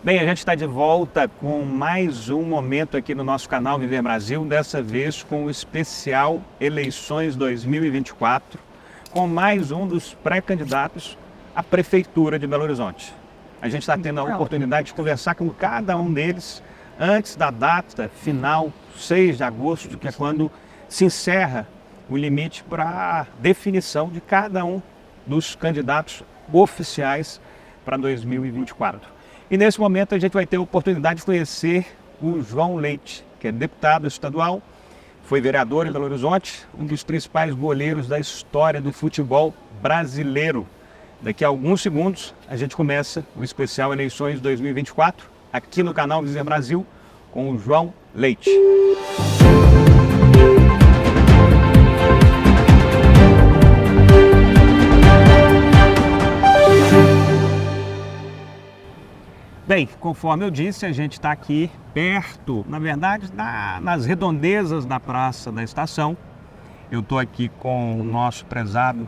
Bem, a gente está de volta com mais um momento aqui no nosso canal Viver Brasil, dessa vez com o especial Eleições 2024, com mais um dos pré-candidatos à Prefeitura de Belo Horizonte. A gente está tendo a oportunidade de conversar com cada um deles antes da data final, 6 de agosto, que é quando se encerra o limite para a definição de cada um dos candidatos oficiais para 2024. E nesse momento a gente vai ter a oportunidade de conhecer o João Leite, que é deputado estadual, foi vereador em Belo Horizonte, um dos principais goleiros da história do futebol brasileiro. Daqui a alguns segundos a gente começa o especial Eleições 2024 aqui no canal Viver Brasil com o João Leite. Bem, conforme eu disse, a gente está aqui perto, na verdade, nas redondezas da Praça da Estação. Eu estou aqui com o nosso prezado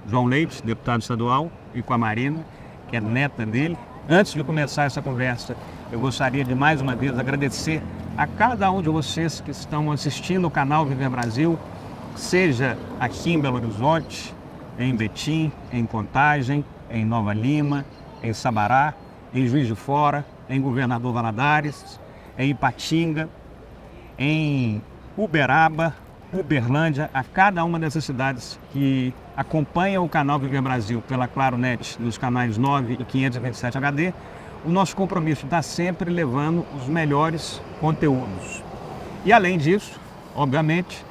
João Leite, deputado estadual, e com a Marina, que é neta dele. Antes de começar essa conversa, eu gostaria de mais uma vez agradecer a cada um de vocês que estão assistindo o canal Viver Brasil, seja aqui em Belo Horizonte, em Betim, em Contagem, em Nova Lima, em Sabará, em Juiz de Fora, em Governador Valadares, em Ipatinga, em Uberaba, Uberlândia, a cada uma dessas cidades que acompanham o canal Viver Brasil pela Claronet, nos canais 9 e 527 HD, o nosso compromisso está sempre levando os melhores conteúdos. E além disso, obviamente,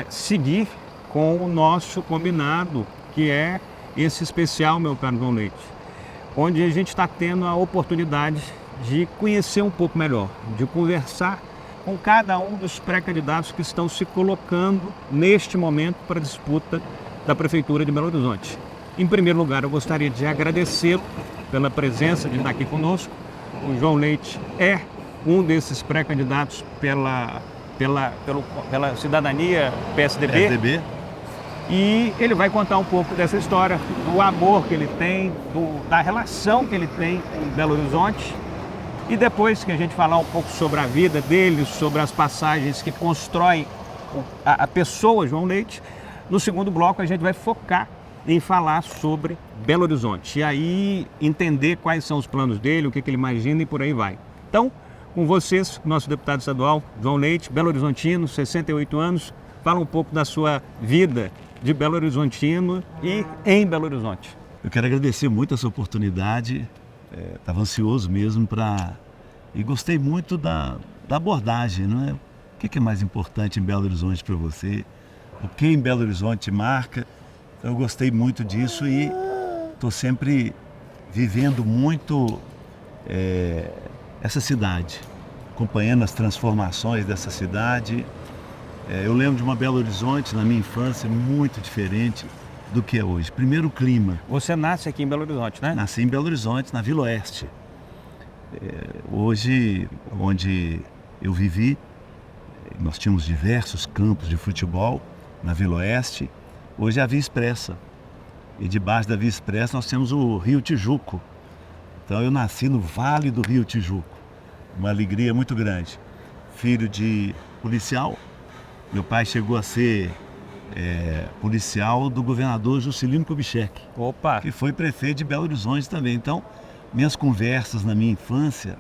seguir com o nosso combinado, que é esse especial, meu caro João Leite, onde a gente está tendo a oportunidade de conhecer um pouco melhor, de conversar com cada um dos pré-candidatos que estão se colocando neste momento para a disputa da Prefeitura de Belo Horizonte. Em primeiro lugar, eu gostaria de agradecê-lo pela presença de estar aqui conosco. O João Leite é um desses pré-candidatos pela cidadania PSDB. E ele vai contar um pouco dessa história, do amor que ele tem, da relação que ele tem com Belo Horizonte. E depois que a gente falar um pouco sobre a vida dele, sobre as passagens que constroem a pessoa João Leite, no segundo bloco a gente vai focar em falar sobre Belo Horizonte. E aí entender quais são os planos dele, o que ele imagina e por aí vai. Então, com vocês, nosso deputado estadual, João Leite, Belo Horizontino, 68 anos, fala um pouco da sua vida de Belo Horizontino e em Belo Horizonte. Eu quero agradecer muito essa oportunidade, estava ansioso mesmo e gostei muito da abordagem, não é? O que é mais importante em Belo Horizonte para você? O que em Belo Horizonte marca? Então eu gostei muito disso e estou sempre vivendo muito essa cidade, acompanhando as transformações dessa cidade. Eu lembro de uma Belo Horizonte, na minha infância, muito diferente do que é hoje. Primeiro, o clima. Você nasce aqui em Belo Horizonte, né? Nasci em Belo Horizonte, na Vila Oeste. Hoje, onde eu vivi, nós tínhamos diversos campos de futebol na Vila Oeste. Hoje é a Via Expressa. E debaixo da Via Expressa nós temos o Rio Tijuco. Então eu nasci no Vale do Rio Tijuco. Uma alegria muito grande. Filho de policial. Meu pai chegou a ser policial do governador Juscelino Kubitschek, que foi prefeito de Belo Horizonte também. Então, minhas conversas na minha infância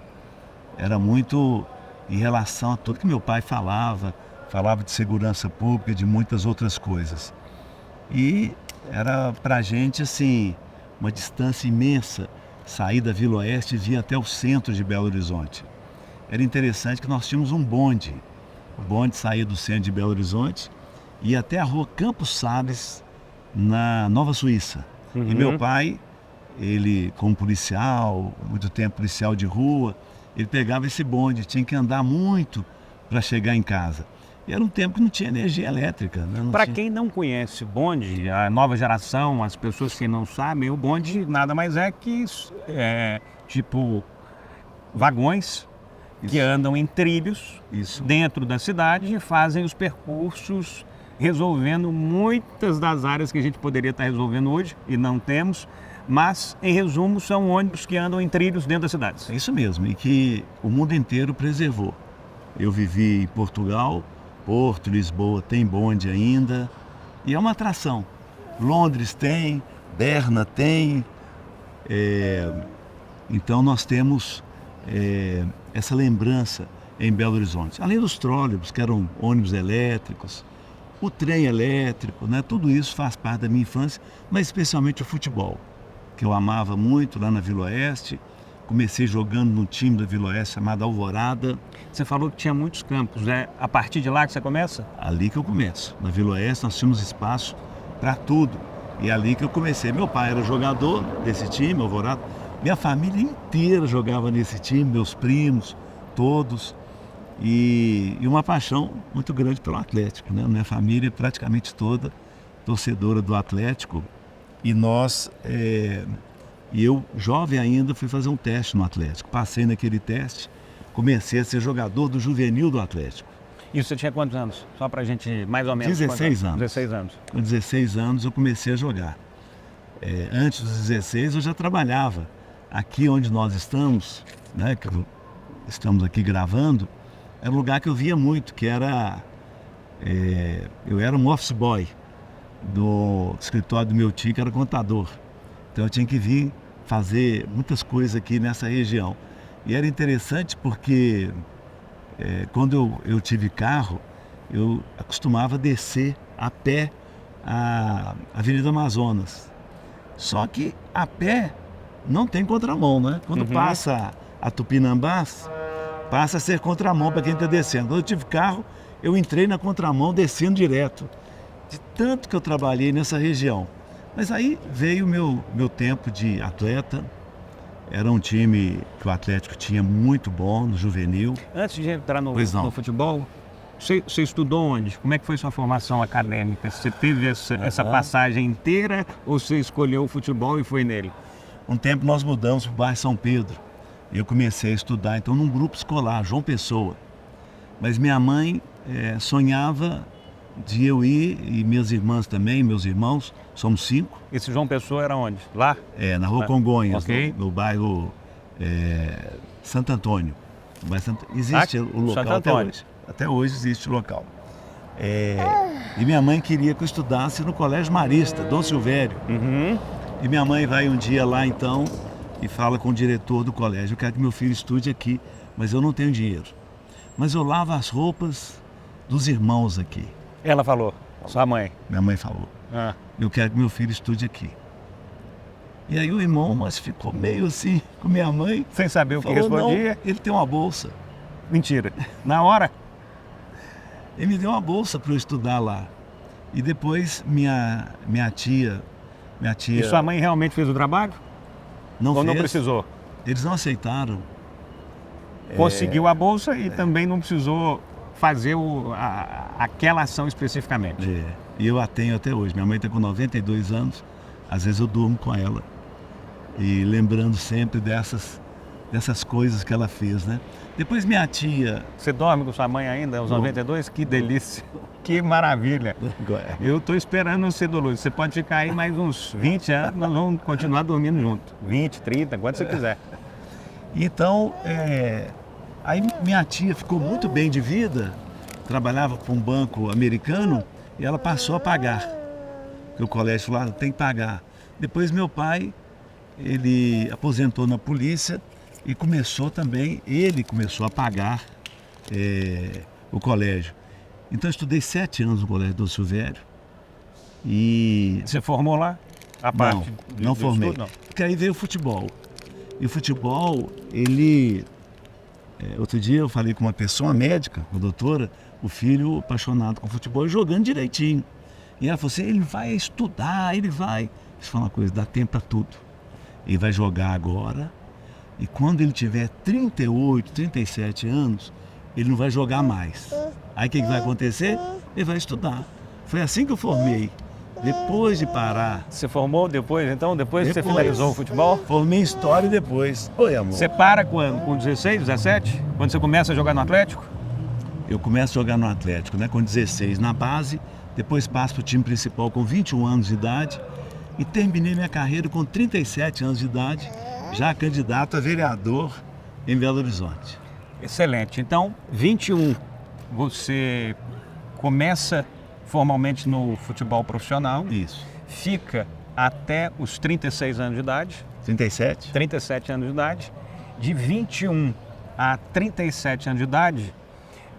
eram muito em relação a tudo que meu pai falava de segurança pública, de muitas outras coisas. E era pra gente, assim, uma distância imensa sair da Vila Oeste e vir até o centro de Belo Horizonte. Era interessante que nós tínhamos um bonde. O bonde saía do centro de Belo Horizonte e ia até a rua Campos Sales, na Nova Suíça. E meu pai, ele como policial, muito tempo policial de rua, ele pegava esse bonde, tinha que andar muito para chegar em casa. E era um tempo que não tinha energia elétrica. Né? Para quem não conhece bonde, a nova geração, as pessoas que não sabem, o bonde nada mais é que tipo vagões que andam em trilhos dentro da cidade e fazem os percursos resolvendo muitas das áreas que a gente poderia estar resolvendo hoje e não temos, mas, em resumo, são ônibus que andam em trilhos dentro das cidades. É isso mesmo, e que o mundo inteiro preservou. Eu vivi em Portugal, Porto, Lisboa tem bonde ainda, e é uma atração. Londres tem, Berna tem, então nós temos essa lembrança em Belo Horizonte. Além dos trólebus, que eram ônibus elétricos, o trem elétrico, né? Tudo isso faz parte da minha infância, mas especialmente o futebol, que eu amava muito lá na Vila Oeste. Comecei jogando no time da Vila Oeste chamado Alvorada. Você falou que tinha muitos campos, é a partir de lá que você começa? Ali que eu começo. Na Vila Oeste nós tínhamos espaço para tudo. E é ali que eu comecei. Meu pai era jogador desse time, Alvorada. Minha família inteira jogava nesse time, meus primos, todos. E uma paixão muito grande pelo Atlético, né? Minha família praticamente toda torcedora do Atlético. E eu, jovem ainda, fui fazer um teste no Atlético. Passei naquele teste, comecei a ser jogador do juvenil do Atlético. E você tinha quantos anos? Só pra gente, mais ou menos. 16 anos. 16 anos. Com 16 anos eu comecei a jogar. Antes dos 16 eu já trabalhava. Aqui onde nós estamos, né, que estamos aqui gravando, era um lugar que eu via muito, que era... eu era um office boy do escritório do meu tio, que era contador. Então eu tinha que vir fazer muitas coisas aqui nessa região. E era interessante porque quando eu tive carro, eu acostumava descer a pé a Avenida Amazonas. Só que a pé não tem contramão, né? Quando passa a Tupinambás, passa a ser contramão para quem está descendo. Quando eu tive carro, eu entrei na contramão descendo direto. De tanto que eu trabalhei nessa região. Mas aí veio o meu tempo de atleta. Era um time que o Atlético tinha muito bom no juvenil. Antes de entrar no futebol, você estudou onde? Como é que foi sua formação acadêmica? Você teve essa passagem inteira ou você escolheu o futebol e foi nele? Um tempo nós mudamos para o bairro São Pedro. Eu comecei a estudar, então, num grupo escolar, João Pessoa. Mas minha mãe sonhava de eu ir, e minhas irmãs também, meus irmãos, somos 5. Esse João Pessoa era onde? Lá? Na Rua Congonhas, okay. no bairro Santo Antônio. Existe o local até hoje. Até hoje existe o local. E minha mãe queria que eu estudasse no Colégio Marista, Dom Silvério. E minha mãe vai um dia lá, então, e fala com o diretor do colégio: eu quero que meu filho estude aqui, mas eu não tenho dinheiro. Mas eu lavo as roupas dos irmãos aqui. Ela falou? Sua mãe? Minha mãe falou. Eu quero que meu filho estude aqui. E aí o irmão, mas ficou meio assim com minha mãe. Sem saber o que falou, respondia? Não, ele tem uma bolsa. Mentira. Na hora? Ele me deu uma bolsa para eu estudar lá. E depois minha tia... E sua mãe realmente fez o trabalho? Não ou fez. Não precisou? Eles não aceitaram. Conseguiu a bolsa e também não precisou fazer aquela ação especificamente. E eu a tenho até hoje. Minha mãe está com 92 anos, às vezes eu durmo com ela. E lembrando sempre dessas coisas que ela fez, né? Depois minha tia... Você dorme com sua mãe ainda aos 92? Que delícia! Que maravilha! Eu estou esperando você, Dolores. Você pode ficar aí mais uns 20 anos, nós vamos continuar dormindo junto. 20, 30, quando você quiser. Então, aí minha tia ficou muito bem de vida, trabalhava para um banco americano e ela passou a pagar. Porque o colégio lá tem que pagar. Depois meu pai, ele aposentou na polícia e ele começou a pagar o colégio. Então eu estudei 7 anos no colégio do Silvério. E... Você formou lá? Não formei. Estudo, não. Porque aí veio o futebol. E o futebol, outro dia eu falei com uma pessoa, uma médica, uma doutora, o filho apaixonado com futebol e jogando direitinho. E ela falou assim: ele vai estudar, ele vai. Isso foi uma coisa, dá tempo para tudo. Ele vai jogar agora. E quando ele tiver 38, 37 anos, ele não vai jogar mais. Aí o que vai acontecer? Ele vai estudar. Foi assim que eu formei. Depois de parar. Você formou depois, então? Depois que você finalizou o futebol? Formei em História e depois. Oi, amor. Você para quando? Com 16, 17? Quando você começa a jogar no Atlético? Eu começo a jogar no Atlético, né? Com 16 na base. Depois passo para o time principal com 21 anos de idade. e terminei minha carreira com 37 anos de idade, já candidato a vereador em Belo Horizonte. Excelente. Então, 21, você começa formalmente no futebol profissional. Isso. Fica até os 36 anos de idade. 37? 37 anos de idade. De 21 a 37 anos de idade,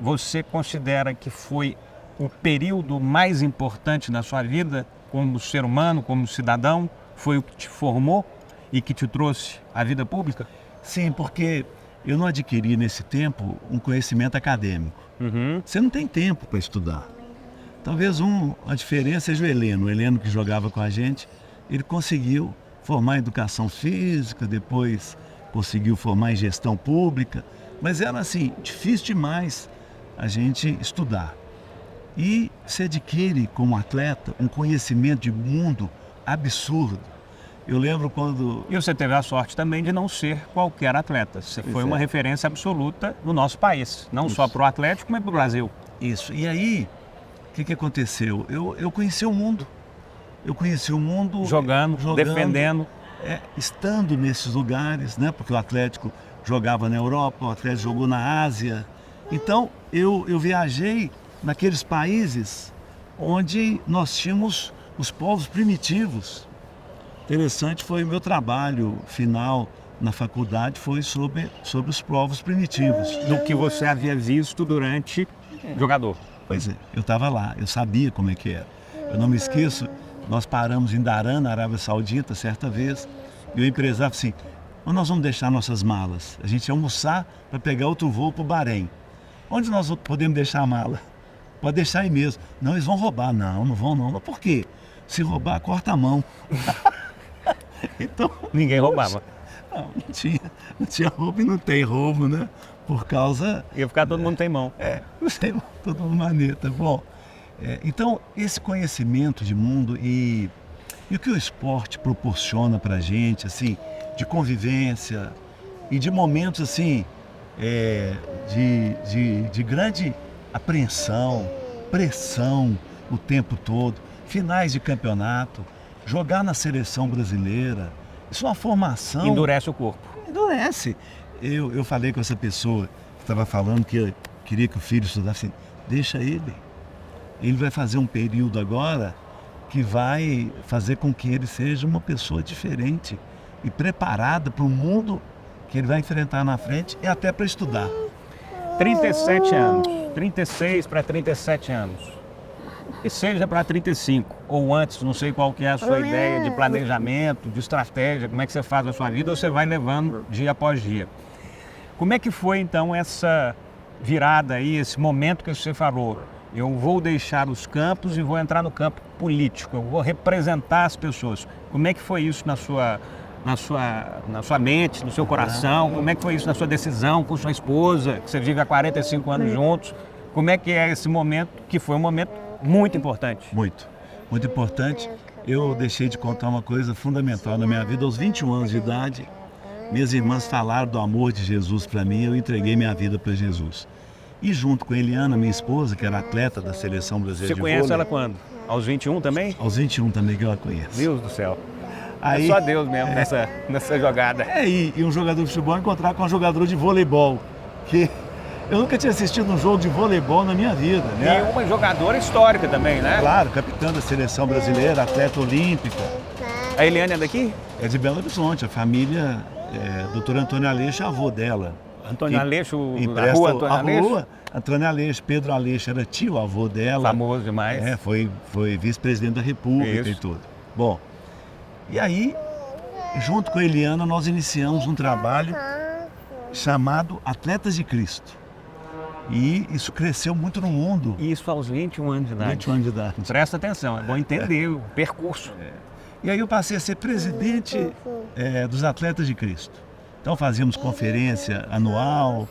você considera que foi o período mais importante da sua vida como ser humano, como cidadão? Foi o que te formou e que te trouxe à vida pública? Sim, porque eu não adquiri nesse tempo um conhecimento acadêmico. Você não tem tempo para estudar. Talvez a diferença seja o Heleno que jogava com a gente, ele conseguiu formar em educação física, depois conseguiu formar em gestão pública, mas era assim, difícil demais a gente estudar. E se adquire como atleta um conhecimento de mundo absurdo. Eu lembro quando... E você teve a sorte também de não ser qualquer atleta. Você foi uma referência absoluta no nosso país, não só para o Atlético, mas para o Brasil. Isso. E aí, o que aconteceu? Eu conheci o mundo. Eu conheci o mundo... Jogando, defendendo. Estando nesses lugares, né? Porque o Atlético jogava na Europa, o Atlético jogou na Ásia. Então, eu viajei naqueles países onde nós tínhamos os povos primitivos. Interessante foi o meu trabalho final na faculdade, foi sobre os povos primitivos. Do que você havia visto durante jogador. Pois é, eu estava lá, eu sabia como é que era. Eu não me esqueço, nós paramos em Dharan, na Arábia Saudita, certa vez, e o empresário falou assim, onde nós vamos deixar nossas malas? A gente ia almoçar para pegar outro voo para o Bahrein. Onde nós podemos deixar a mala? Pode deixar aí mesmo. Não, eles vão roubar. Não, não vão não. Mas por quê? Se roubar, corta a mão. Então, ninguém roubava. Não tinha roubo e não tem roubo, né? Por causa... Ia ficar todo mundo tem mão. Todo mundo maneta. Bom, então esse conhecimento de mundo e o que o esporte proporciona pra gente, assim, de convivência e de momentos, assim, de grande apreensão, pressão o tempo todo, finais de campeonato, jogar na seleção brasileira, isso é uma formação... Endurece o corpo. Endurece. Eu falei com essa pessoa que estava falando que queria que o filho estudasse, assim, deixa ele. Ele vai fazer um período agora que vai fazer com que ele seja uma pessoa diferente e preparada para o mundo que ele vai enfrentar na frente e até para estudar. 37 anos, 36 para 37 anos. E seja para 35 ou antes, não sei qual que é a sua ideia de planejamento, de estratégia, como é que você faz a sua vida ou você vai levando dia após dia. Como é que foi então essa virada aí, esse momento que você falou? Eu vou deixar os campos e vou entrar no campo político, eu vou representar as pessoas. Como é que foi isso na sua mente, no seu coração? Como é que foi isso na sua decisão com sua esposa, que você vive há 45 anos juntos? Como é que é esse momento, que foi um momento muito importante? Muito importante. Eu deixei de contar uma coisa fundamental na minha vida. Aos 21 anos de idade, minhas irmãs falaram do amor de Jesus para mim, eu entreguei minha vida para Jesus. E junto com a Eliana, minha esposa, que era atleta da Seleção Brasileira de Vôlei... Você conhece ela quando? Aos 21 também? Aos 21 também que eu a conheço. Deus do céu. Aí, é só Deus mesmo nessa jogada. E um jogador de futebol encontrar com um jogador de voleibol, que eu nunca tinha assistido um jogo de voleibol na minha vida, né? E uma jogadora histórica também, né? Claro, capitã da Seleção Brasileira, atleta olímpica. A Eliane é daqui? É de Belo Horizonte, a família Dr. Antônio Aleixo, avô dela. Antônio Aleixo, da rua Antônio Aleixo? Antônio Aleixo, Pedro Aleixo era tio, avô dela. Famoso demais. Foi vice-presidente da República e tudo. Bom, e aí, junto com a Eliana, nós iniciamos um trabalho chamado Atletas de Cristo. E isso cresceu muito no mundo. Isso aos 21 anos de idade. 21 anos de idade. Presta atenção, é bom entender o percurso. E aí eu passei a ser presidente dos Atletas de Cristo. Então fazíamos conferência anual,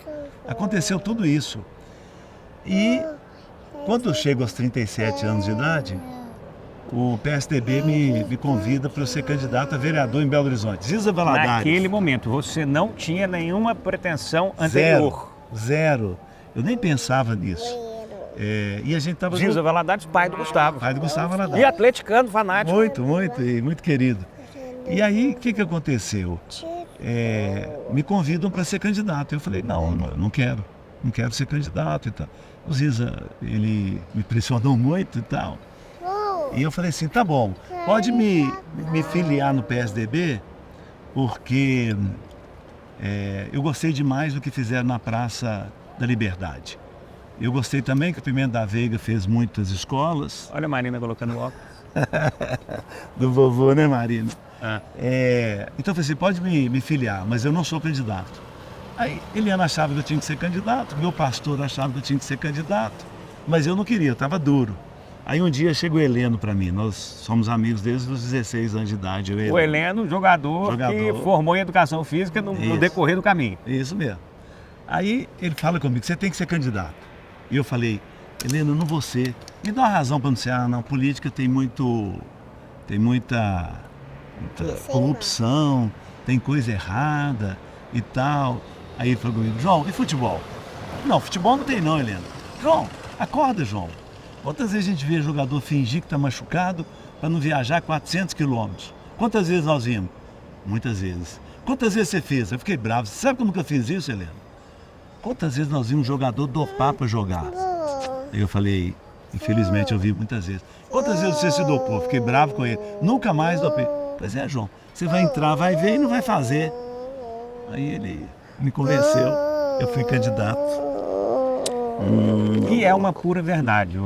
aconteceu tudo isso. E quando eu chego aos 37 anos de idade, o PSDB me convida para eu ser candidato a vereador em Belo Horizonte. Ziza Valadares. Naquele momento, você não tinha nenhuma pretensão anterior. Zero. Eu nem pensava nisso. E a gente estava Ziza Valadares, pai do Gustavo. Pai do Gustavo Valadares. E atleticano, fanático. Muito querido. E aí, o que aconteceu? Me convidam para ser candidato. Eu falei, não quero ser candidato e tal. O Ziza, ele me pressionou muito e tal. E eu falei assim, tá bom, pode me filiar no PSDB, porque eu gostei demais do que fizeram na Praça da Liberdade. Eu gostei também que o Pimenta da Veiga fez muitas escolas. Olha a Marina colocando o óculos. Do vovô, né, Marina? Ah. Então eu falei assim, pode me filiar, mas eu não sou candidato. Aí Eliana achava que eu tinha que ser candidato, meu pastor achava que eu tinha que ser candidato, mas eu não queria, eu estava duro. Aí um dia chega o Heleno para mim, nós somos amigos desde os 16 anos de idade. O Heleno, jogador que formou em educação física no decorrer do caminho. Isso mesmo. Aí ele fala comigo, você tem que ser candidato. E eu falei, Heleno, eu não vou ser. Me dá uma razão para não ser, não, política tem muita corrupção, tem coisa errada e tal. Aí ele falou comigo, João, e futebol? Não, futebol não tem não, Helena. João, acorda, João. Quantas vezes a gente vê jogador fingir que está machucado para não viajar 400 quilômetros? Quantas vezes nós vimos? Muitas vezes. Quantas vezes você fez? Eu fiquei bravo. Você sabe como que eu fiz isso, Helena? Quantas vezes nós vimos um jogador dopar para jogar? Aí eu falei, infelizmente eu vi muitas vezes. Quantas vezes você se dopou? Eu fiquei bravo com ele. Nunca mais dopei. Pois é, João, você vai entrar, vai ver e não vai fazer. Aí ele me convenceu, eu fui candidato. E é uma pura verdade,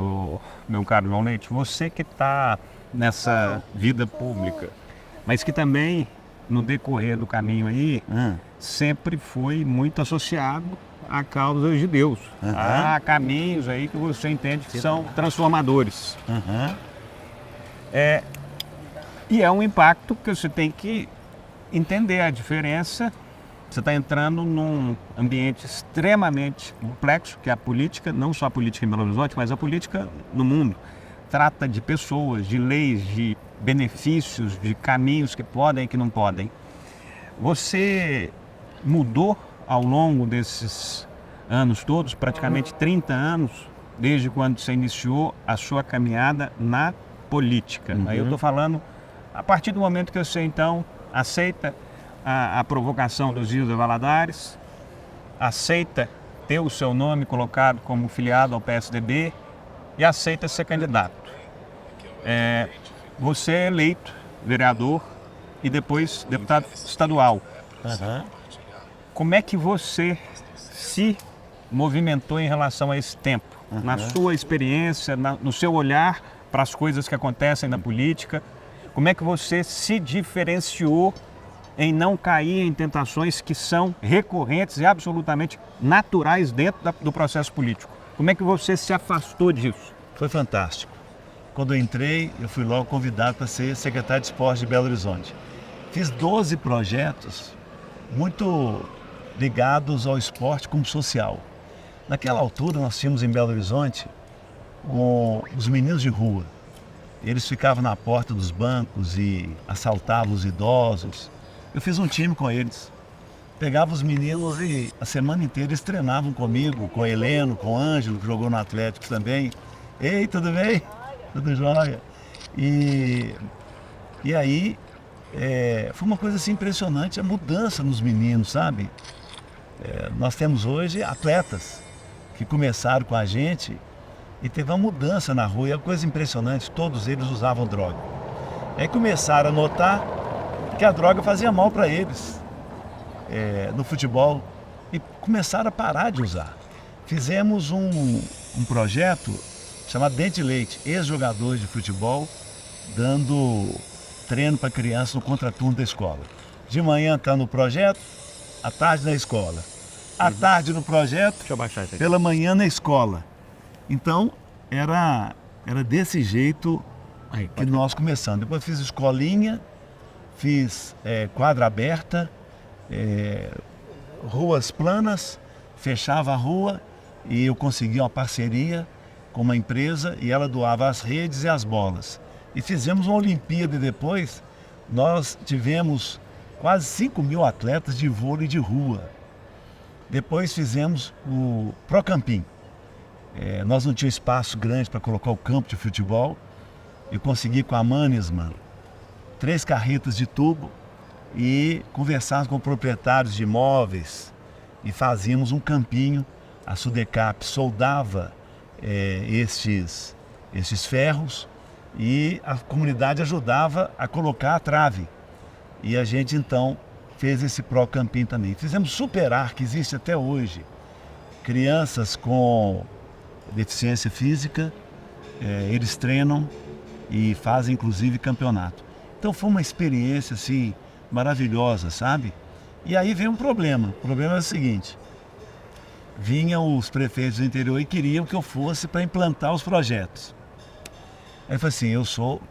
meu caro João Leite, você que está nessa vida pública, mas que também no decorrer do caminho aí, sempre foi muito associado a causas de Deus. Há caminhos aí que você entende que são transformadores. E é um impacto que você tem que entender a diferença. Você está entrando num ambiente extremamente complexo, que é a política, não só a política em Belo Horizonte, mas a política no mundo. Trata de pessoas, de leis, de benefícios, de caminhos que podem e que não podem. Você mudou ao longo desses anos todos, praticamente 30 anos, desde quando você iniciou a sua caminhada na política. Aí eu estou falando, a partir do momento que você então aceita a provocação dos Ziza Valadares, aceita ter o seu nome colocado como filiado ao PSDB e aceita ser candidato. Você é eleito vereador e depois deputado estadual. Como é que você se movimentou em relação a esse tempo? Na sua experiência, no seu olhar para as coisas que acontecem na política, como é que você se diferenciou em não cair em tentações que são recorrentes e absolutamente naturais dentro do processo político? Como é que você se afastou disso? Foi fantástico. Quando eu entrei, eu fui logo convidado para ser secretário de esporte de Belo Horizonte. Fiz 12 projetos muito ligados ao esporte como social. Naquela altura, nós tínhamos em Belo Horizonte os meninos de rua. Eles ficavam na porta dos bancos e assaltavam os idosos. Eu fiz um time com eles. Pegava os meninos e a semana inteira eles treinavam comigo, com o Heleno, com o Ângelo, que jogou no Atlético também. Ei, tudo bem? Tudo jóia? E aí, foi uma coisa assim impressionante, a mudança nos meninos, sabe? Nós temos hoje atletas que começaram com a gente e teve uma mudança na rua. E é uma coisa impressionante, todos eles usavam droga. Aí começaram a notar que a droga fazia mal para eles no futebol e começaram a parar de usar. Fizemos um projeto chamado Dente e Leite, ex-jogadores de futebol, dando treino para crianças no contraturno da escola. De manhã está no projeto, à tarde na escola. À tarde no projeto, Deixa eu baixar isso aqui. pela manhã na escola. Então, era desse jeito que nós começamos. Depois fiz escolinha, fiz quadra aberta, ruas planas, fechava a rua e eu consegui uma parceria com uma empresa e ela doava as redes e as bolas. E fizemos uma Olimpíada e depois nós tivemos quase 5.000 atletas de vôlei de rua. Depois fizemos o Procampim. Nós não tínhamos espaço grande para colocar o campo de futebol. Eu consegui com a Mannesmann 3 carretas de tubo e conversávamos com proprietários de imóveis e fazíamos um campinho. A Sudecap soldava estes ferros e a comunidade ajudava a colocar a trave. E a gente então fez esse Pro Campinho também. Fizemos Superar, que existe até hoje. Crianças com deficiência física, eles treinam e fazem inclusive campeonato. Então foi uma experiência assim maravilhosa, sabe? E aí veio um problema. O problema é o seguinte: vinham os prefeitos do interior e queriam que eu fosse para implantar os projetos. Aí eu falei assim, eu sou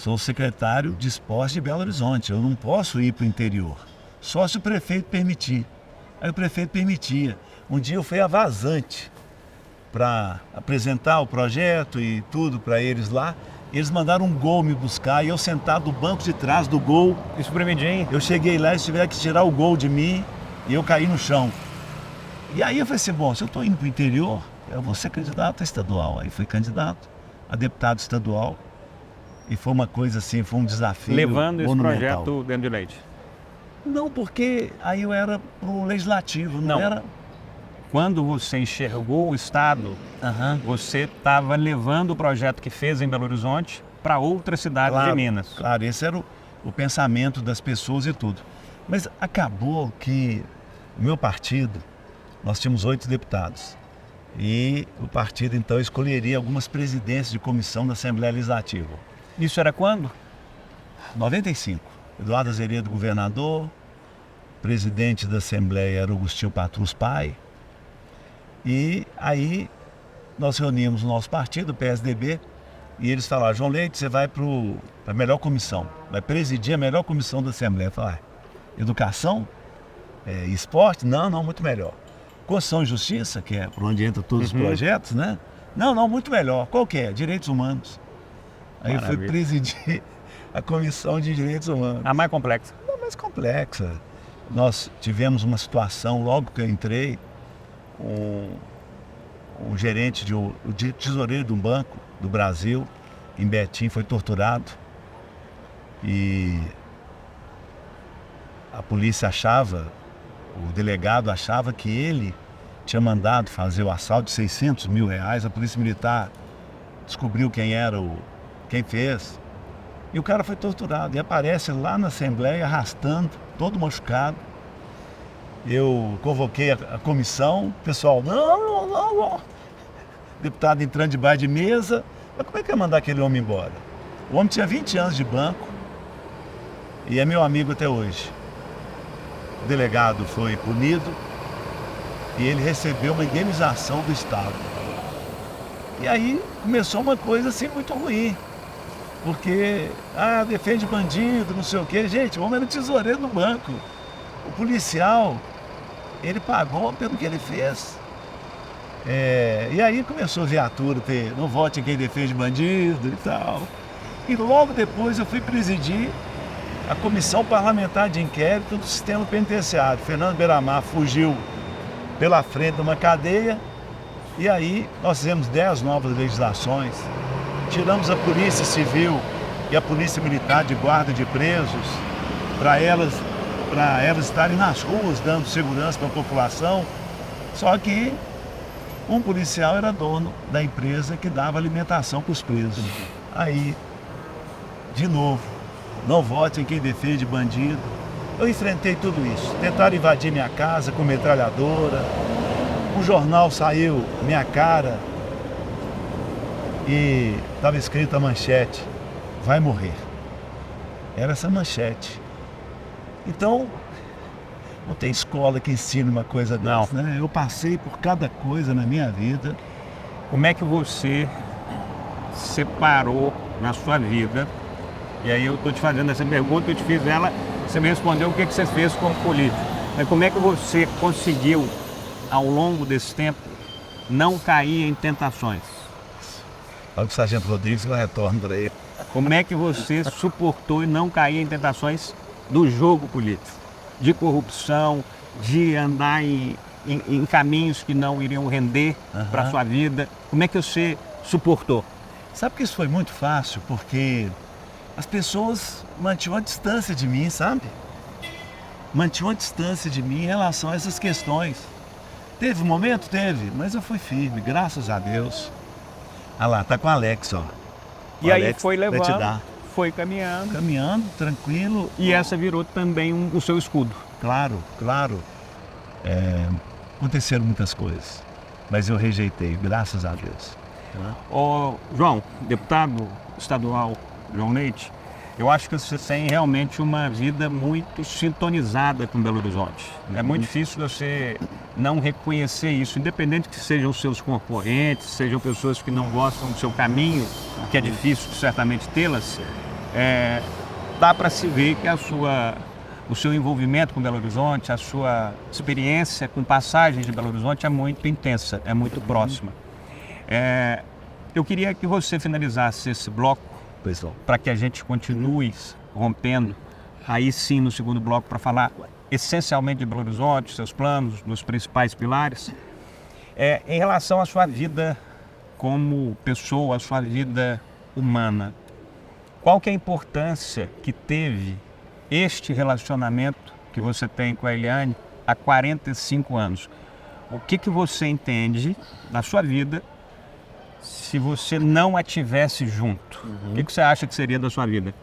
o secretário de esporte de Belo Horizonte, eu não posso ir para o interior, só se o prefeito permitir. Aí o prefeito permitia. Um dia eu fui a Vazante para apresentar o projeto e tudo para eles lá. Eles mandaram um Gol me buscar e eu sentado no banco de trás do Gol. Isso premedinho. Eu cheguei lá e eles tiveram que tirar o Gol de mim e eu caí no chão. E aí eu falei assim, bom, se eu estou indo para o interior, eu vou ser candidato a estadual. Aí fui candidato a deputado estadual e foi uma coisa assim, foi um desafio levando esse monumental. projeto dentro de leite. Não, porque aí eu era pro legislativo, não era... Quando você enxergou o Estado, você estava levando o projeto que fez em Belo Horizonte para outras cidades de Minas. Claro, esse era o pensamento das pessoas e tudo. Mas acabou que o meu partido, nós tínhamos 8 deputados. E o partido então escolheria algumas presidências de comissão da Assembleia Legislativa. Isso era quando? 95. Eduardo Azeredo, governador, presidente da Assembleia era Agostinho Patrus Pai. E aí nós reunimos o nosso partido, o PSDB, e eles falaram, João Leite, você vai para a melhor comissão, vai presidir a melhor comissão da Assembleia. Eu falei, educação? Esporte? Não, muito melhor. Constituição e Justiça, que é por onde entram todos os projetos, né? Não, muito melhor. Qual que é? Direitos Humanos. Aí eu fui presidir a Comissão de Direitos Humanos. A mais complexa. A mais complexa. Nós tivemos uma situação, logo que eu entrei, o gerente, o tesoureiro de um banco do Brasil, em Betim, foi torturado. E a polícia achava, o delegado achava que ele tinha mandado fazer o assalto de 600 mil reais. A polícia militar descobriu quem fez. E o cara foi torturado e aparece lá na Assembleia arrastando, todo machucado. Eu convoquei a comissão, o pessoal, não. Deputado entrando debaixo de mesa. Mas como é que ia mandar aquele homem embora? O homem tinha 20 anos de banco e é meu amigo até hoje. O delegado foi punido e ele recebeu uma indenização do Estado. E aí começou uma coisa assim muito ruim. Porque, defende bandido, não sei o quê. Gente, o homem era tesoureiro do banco. O policial, ele pagou pelo que ele fez. E aí começou a viatura, não vote em quem defende bandido e tal. E logo depois eu fui presidir a Comissão Parlamentar de Inquérito do Sistema Penitenciário. Fernando Beiramar fugiu pela frente de uma cadeia e aí nós fizemos 10 novas legislações. Tiramos a Polícia Civil e a Polícia Militar de guarda de presos para elas estarem nas ruas dando segurança para a população. Só que um policial era dono da empresa que dava alimentação para os presos. Aí, de novo, não vote em quem defende bandido. Eu enfrentei tudo isso. Tentaram invadir minha casa com metralhadora. Um jornal saiu, minha cara, e estava escrita a manchete, vai morrer. Era essa manchete. Então, não tem escola que ensine uma coisa dessa, né? Eu passei por cada coisa na minha vida. Como é que você separou na sua vida? E aí eu estou te fazendo essa pergunta, eu te fiz ela, você me respondeu o que você fez como político. Mas como é que você conseguiu, ao longo desse tempo, não cair em tentações? Olha o Sargento Rodrigues que eu retorno para ele. Como é que você suportou e não cair em tentações do jogo político? De corrupção, de andar em em caminhos que não iriam render para a sua vida. Como é que você suportou? Sabe que isso foi muito fácil, porque as pessoas mantinham a distância de mim, sabe? Mantinham a distância de mim em relação a essas questões. Teve um momento? Teve, mas eu fui firme, graças a Deus. Ah lá, tá com o Alex, ó. E O aí Alex foi vai te levando, dar. foi caminhando. Caminhando, tranquilo. E essa virou também o seu escudo. Claro, claro. Aconteceram muitas coisas, mas eu rejeitei, graças a Deus. Ô, João, deputado estadual João Leite, eu acho que você tem realmente uma vida muito sintonizada com Belo Horizonte. É muito difícil você não reconhecer isso, independente que sejam seus concorrentes, sejam pessoas que não gostam do seu caminho, que é difícil certamente tê-las. Dá para se ver que o seu envolvimento com Belo Horizonte, a sua experiência com passagens de Belo Horizonte é muito intensa, é muito próxima. Eu queria que você finalizasse esse bloco para que a gente continue rompendo, aí sim no segundo bloco, para falar essencialmente de Belo Horizonte, seus planos, dos principais pilares. Em relação à sua vida como pessoa, à sua vida humana, qual que é a importância que teve este relacionamento que você tem com a Eliane há 45 anos? O que você entende na sua vida se você não a tivesse junto? O que você acha que seria da sua vida?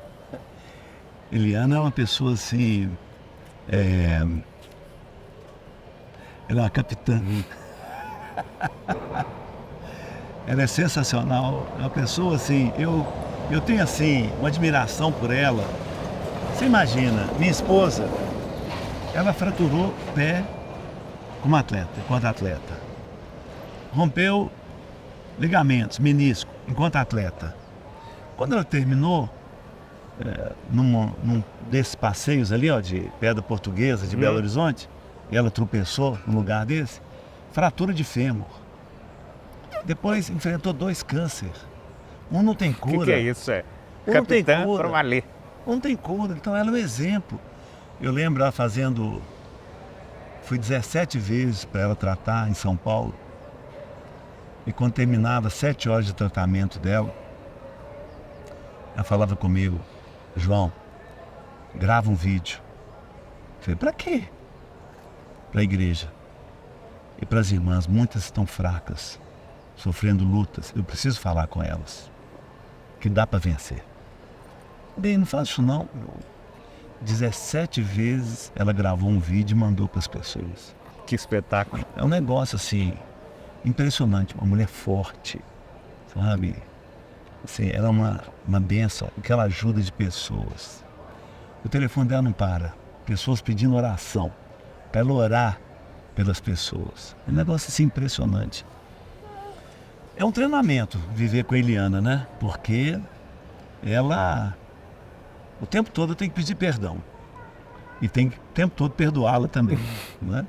Eliana é uma pessoa assim... Ela é uma capitã. Ela é sensacional. É uma pessoa assim... Eu tenho assim uma admiração por ela. Você imagina, minha esposa, ela fraturou o pé como atleta, enquanto atleta. Rompeu ligamentos, menisco, enquanto atleta. Quando ela terminou, num desses passeios ali, ó, de Pedra Portuguesa, de Belo Horizonte, e ela tropeçou num lugar desse, fratura de fêmur. Depois enfrentou 2 cânceres. Um não tem cura. O que é isso? Um não tem Capitã cura. para valer. Não tem cura, então ela é um exemplo. Eu lembro ela fazendo... Fui 17 vezes para ela tratar em São Paulo. E quando terminava 7 horas de tratamento dela, ela falava comigo: João, grava um vídeo. Eu falei: para quê? Para a igreja. E para as irmãs, muitas estão fracas, sofrendo lutas. Eu preciso falar com elas, que dá para vencer. Bem, não faço isso não. 17 vezes ela gravou um vídeo e mandou para as pessoas. Que espetáculo. É um negócio assim, impressionante. Uma mulher forte, sabe? Assim, ela é uma bênção, porque ela ajuda de pessoas. O telefone dela não para. Pessoas pedindo oração, para ela orar pelas pessoas. É um negócio assim impressionante. É um treinamento viver com a Eliana, né? Porque ela... O tempo todo tem que pedir perdão. E tem que o tempo todo perdoá-la também, né?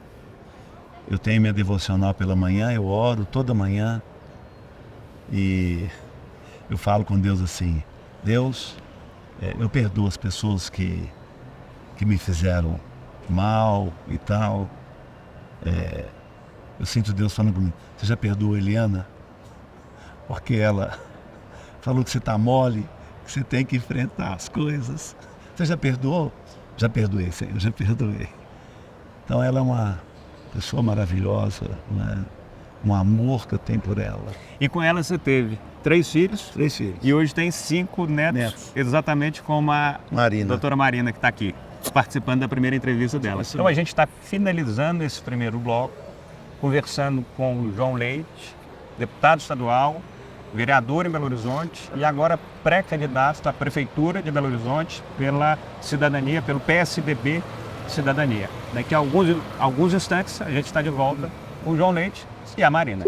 Eu tenho minha devocional pela manhã, eu oro toda manhã. E eu falo com Deus assim: Deus, eu perdoo as pessoas que me fizeram mal e tal. Eu sinto Deus falando comigo: você já perdoou a Eliana? Porque ela falou que você está mole, que você tem que enfrentar as coisas. Você já perdoou? Já perdoei, Senhor, já perdoei. Então ela é uma pessoa maravilhosa, né? Um amor que eu tenho por ela. E com ela você teve 3 filhos? 3 filhos. E hoje tem 5 netos. Exatamente como a doutora Marina, que está aqui, participando da primeira entrevista dela. Então a gente está finalizando esse primeiro bloco, conversando com o João Leite, deputado estadual, vereador em Belo Horizonte e agora pré-candidato à Prefeitura de Belo Horizonte pela cidadania, pelo PSDB Cidadania. Daqui a alguns instantes a gente está de volta com o João Leite e a Marina.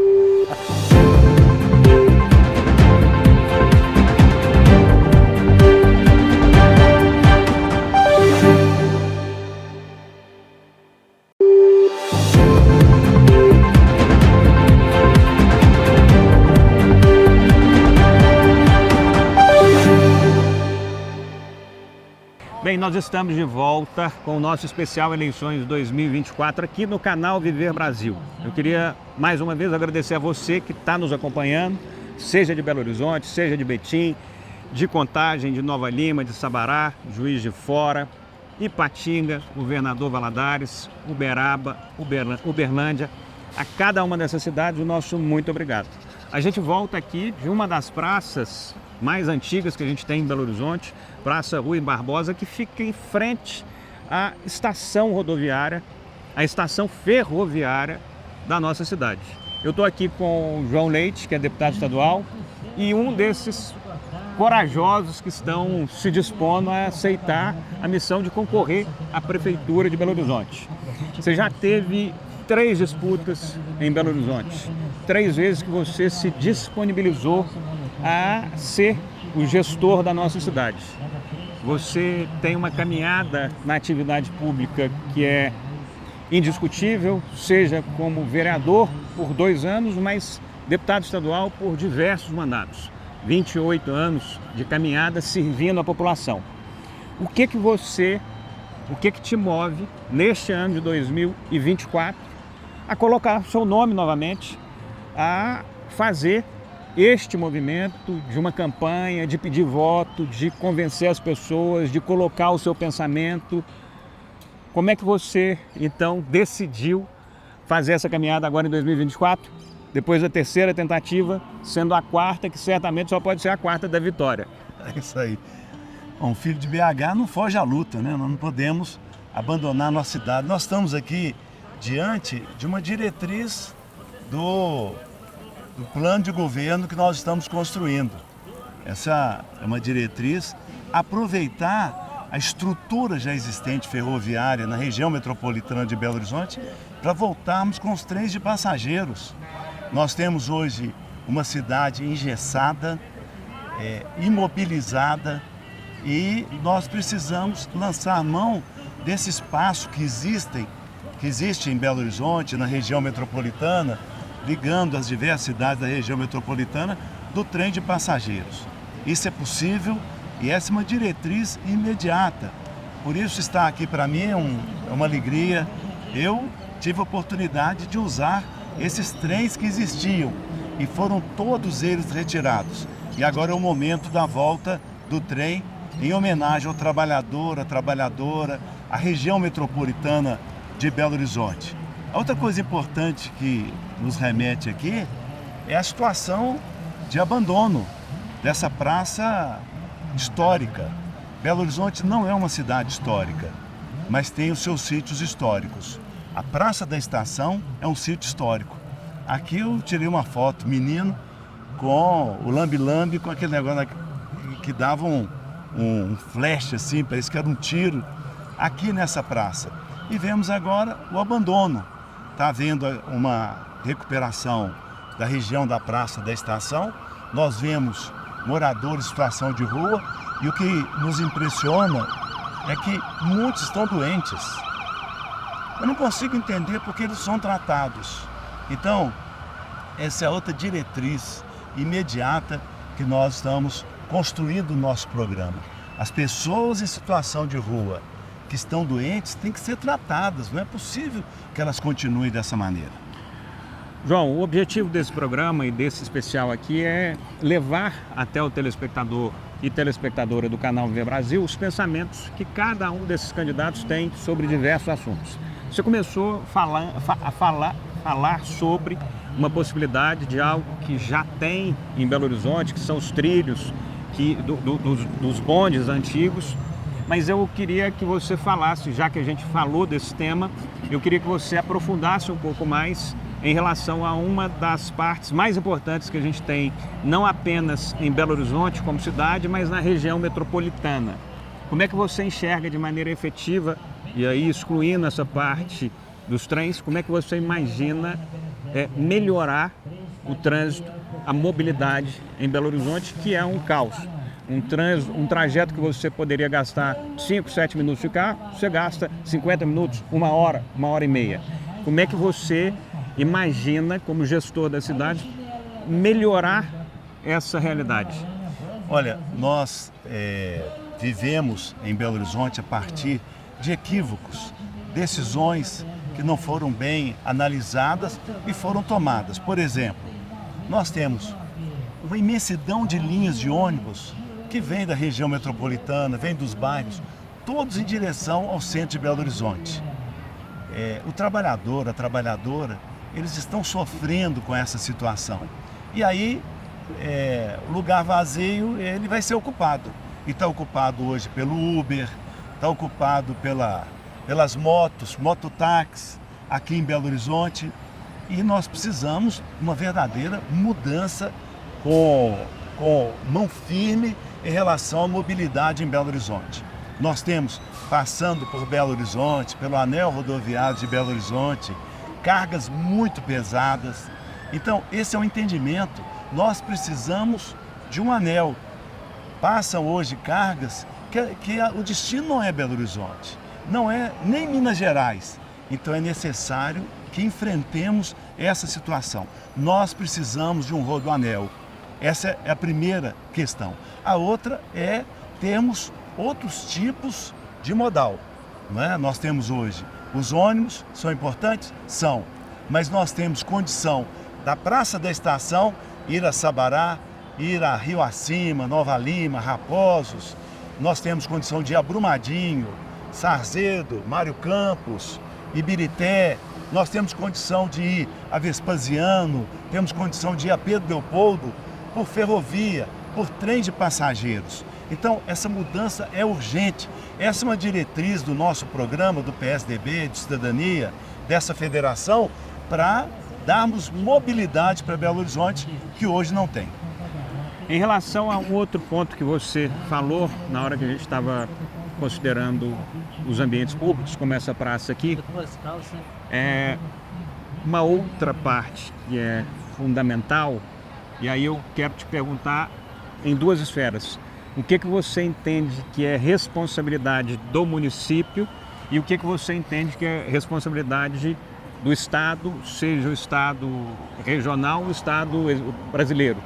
Bem, nós estamos de volta com o nosso especial Eleições 2024 aqui no canal Viver Brasil. Eu queria mais uma vez agradecer a você que está nos acompanhando, seja de Belo Horizonte, seja de Betim, de Contagem, de Nova Lima, de Sabará, Juiz de Fora, Ipatinga, Governador Valadares, Uberaba, Uberlândia. A cada uma dessas cidades, o nosso muito obrigado. A gente volta aqui de uma das praças mais antigas que a gente tem em Belo Horizonte, Praça Rui Barbosa, que fica em frente à estação rodoviária, a estação ferroviária da nossa cidade. Eu estou aqui com o João Leite, que é deputado estadual, e um desses corajosos que estão se dispondo a aceitar a missão de concorrer à Prefeitura de Belo Horizonte. Você já teve 3 disputas em Belo Horizonte, 3 vezes que você se disponibilizou a ser o gestor da nossa cidade. Você tem uma caminhada na atividade pública que é indiscutível, seja como vereador por 2 anos, mas deputado estadual por diversos mandatos. 28 anos de caminhada servindo a população. O que te move neste ano de 2024 a colocar seu nome novamente, a fazer este movimento de uma campanha, de pedir voto, de convencer as pessoas, de colocar o seu pensamento? Como é que você, então, decidiu fazer essa caminhada agora em 2024? Depois da 3ª tentativa, sendo a 4ª, que certamente só pode ser a 4ª da vitória. É isso aí. Bom, filho de BH não foge à luta, né? Nós não podemos abandonar a nossa cidade. Nós estamos aqui diante de uma diretriz do plano de governo que nós estamos construindo. Essa é uma diretriz, aproveitar a estrutura já existente ferroviária na região metropolitana de Belo Horizonte para voltarmos com os trens de passageiros. Nós temos hoje uma cidade engessada, imobilizada, e nós precisamos lançar mão desse espaço que existe em Belo Horizonte, na região metropolitana, ligando as diversas cidades da região metropolitana, do trem de passageiros. Isso é possível e essa é uma diretriz imediata. Por isso estar aqui para mim é uma alegria. Eu tive a oportunidade de usar esses trens que existiam e foram todos eles retirados. E agora é o momento da volta do trem em homenagem ao trabalhador, à trabalhadora, à região metropolitana de Belo Horizonte. A outra coisa importante que nos remete aqui é a situação de abandono dessa praça histórica. Belo Horizonte não é uma cidade histórica, mas tem os seus sítios históricos. A Praça da Estação é um sítio histórico. Aqui eu tirei uma foto, menino, com o lambe-lambe, com aquele negócio que dava um flash assim, parece que era um tiro, aqui nessa praça. E vemos agora o abandono. Está havendo uma recuperação da região da Praça da Estação. Nós vemos moradores em situação de rua e o que nos impressiona é que muitos estão doentes. Eu não consigo entender porque eles são tratados. Então, essa é outra diretriz imediata que nós estamos construindo no nosso programa. As pessoas em situação de rua que estão doentes têm que ser tratadas. Não é possível que elas continuem dessa maneira. João, o objetivo desse programa e desse especial aqui é levar até o telespectador e telespectadora do canal Viver Brasil os pensamentos que cada um desses candidatos tem sobre diversos assuntos. Você começou a falar sobre uma possibilidade de algo que já tem em Belo Horizonte, que são os trilhos dos bondes antigos, mas eu queria que você falasse, já que a gente falou desse tema, eu queria que você aprofundasse um pouco mais em relação a uma das partes mais importantes que a gente tem, não apenas em Belo Horizonte como cidade, mas na região metropolitana. Como é que você enxerga de maneira efetiva, e aí excluindo essa parte dos trens, como é que você imagina melhorar o trânsito, a mobilidade em Belo Horizonte, que é um caos? Um trajeto que você poderia gastar 5, 7 minutos de carro, você gasta 50 minutos, 1 hora, 1h30. Como é que você imagina, como gestor da cidade, melhorar essa realidade? Olha, nós vivemos em Belo Horizonte a partir de equívocos, decisões que não foram bem analisadas e foram tomadas. Por exemplo, nós temos uma imensidão de linhas de ônibus que vem da região metropolitana, vem dos bairros, todos em direção ao centro de Belo Horizonte. O trabalhador, a trabalhadora, eles estão sofrendo com essa situação. E aí, o lugar vazio, ele vai ser ocupado. E está ocupado hoje pelo Uber, está ocupado pelas motos, mototáxis aqui em Belo Horizonte. E nós precisamos de uma verdadeira mudança com mão firme em relação à mobilidade em Belo Horizonte. Nós temos, passando por Belo Horizonte, pelo anel rodoviário de Belo Horizonte, cargas muito pesadas. Então, esse é o entendimento. Nós precisamos de um anel. Passam hoje cargas que o destino não é Belo Horizonte, não é nem Minas Gerais. Então, é necessário que enfrentemos essa situação. Nós precisamos de um rodoanel. Essa é a primeira questão. A outra é termos outros tipos de modal. Não é? Nós temos hoje os ônibus, são importantes? São. Mas nós temos condição da Praça da Estação ir a Sabará, ir a Rio Acima, Nova Lima, Raposos. Nós temos condição de ir a Brumadinho, Sarzedo, Mário Campos, Ibirité. Nós temos condição de ir a Vespasiano, temos condição de ir a Pedro Leopoldo por ferrovia, por trem de passageiros. Então, essa mudança é urgente. Essa é uma diretriz do nosso programa, do PSDB, de cidadania, dessa federação, para darmos mobilidade para Belo Horizonte, que hoje não tem. Em relação a um outro ponto que você falou, na hora que a gente estava considerando os ambientes públicos, como essa praça aqui, é uma outra parte que é fundamental, e aí eu quero te perguntar em duas esferas. O que você entende que é responsabilidade do município e o que você entende que é responsabilidade do Estado, seja o Estado regional ou o Estado brasileiro,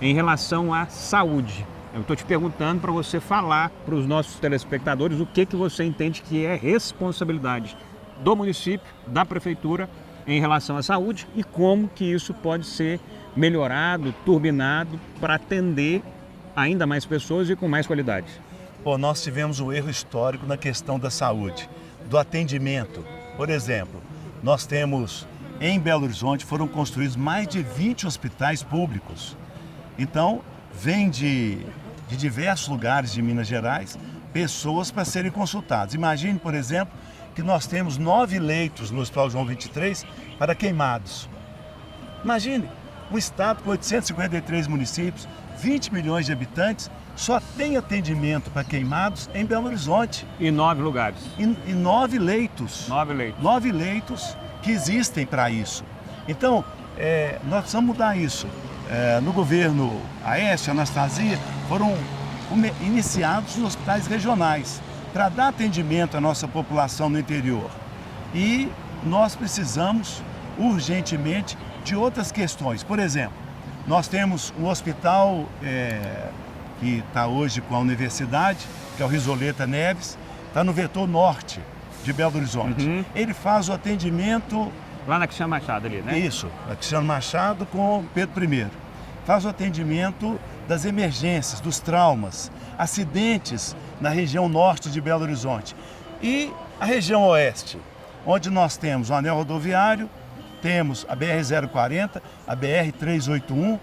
em relação à saúde? Eu estou te perguntando para você falar para os nossos telespectadores o que você entende que é responsabilidade do município, da prefeitura, em relação à saúde e como que isso pode ser melhorado, turbinado para atender ainda mais pessoas e com mais qualidade. Nós tivemos um erro histórico na questão da saúde, do atendimento. Por exemplo, nós temos, em Belo Horizonte, foram construídos mais de 20 hospitais públicos. Então, vem de diversos lugares de Minas Gerais, pessoas para serem consultadas. Imagine, por exemplo, que nós temos 9 leitos no Hospital João 23 para queimados. Imagine, um estado com 853 municípios, 20 milhões de habitantes, só tem atendimento para queimados em Belo Horizonte. E 9 lugares. E 9 leitos. 9 leitos. 9 leitos que existem para isso. Então, nós precisamos mudar isso. No governo Aécio, Anastasia, foram iniciados os hospitais regionais para dar atendimento à nossa população no interior. E nós precisamos urgentemente de outras questões. Por exemplo, nós temos um hospital que está hoje com a universidade, que é o Risoleta Neves, está no vetor norte de Belo Horizonte. Uhum. Ele faz o atendimento... Lá na Cristiano Machado ali, né? Isso, a Cristiano Machado com Pedro I. Faz o atendimento das emergências, dos traumas, acidentes na região norte de Belo Horizonte. E a região oeste, onde nós temos o anel rodoviário, temos a BR-040, a BR-381,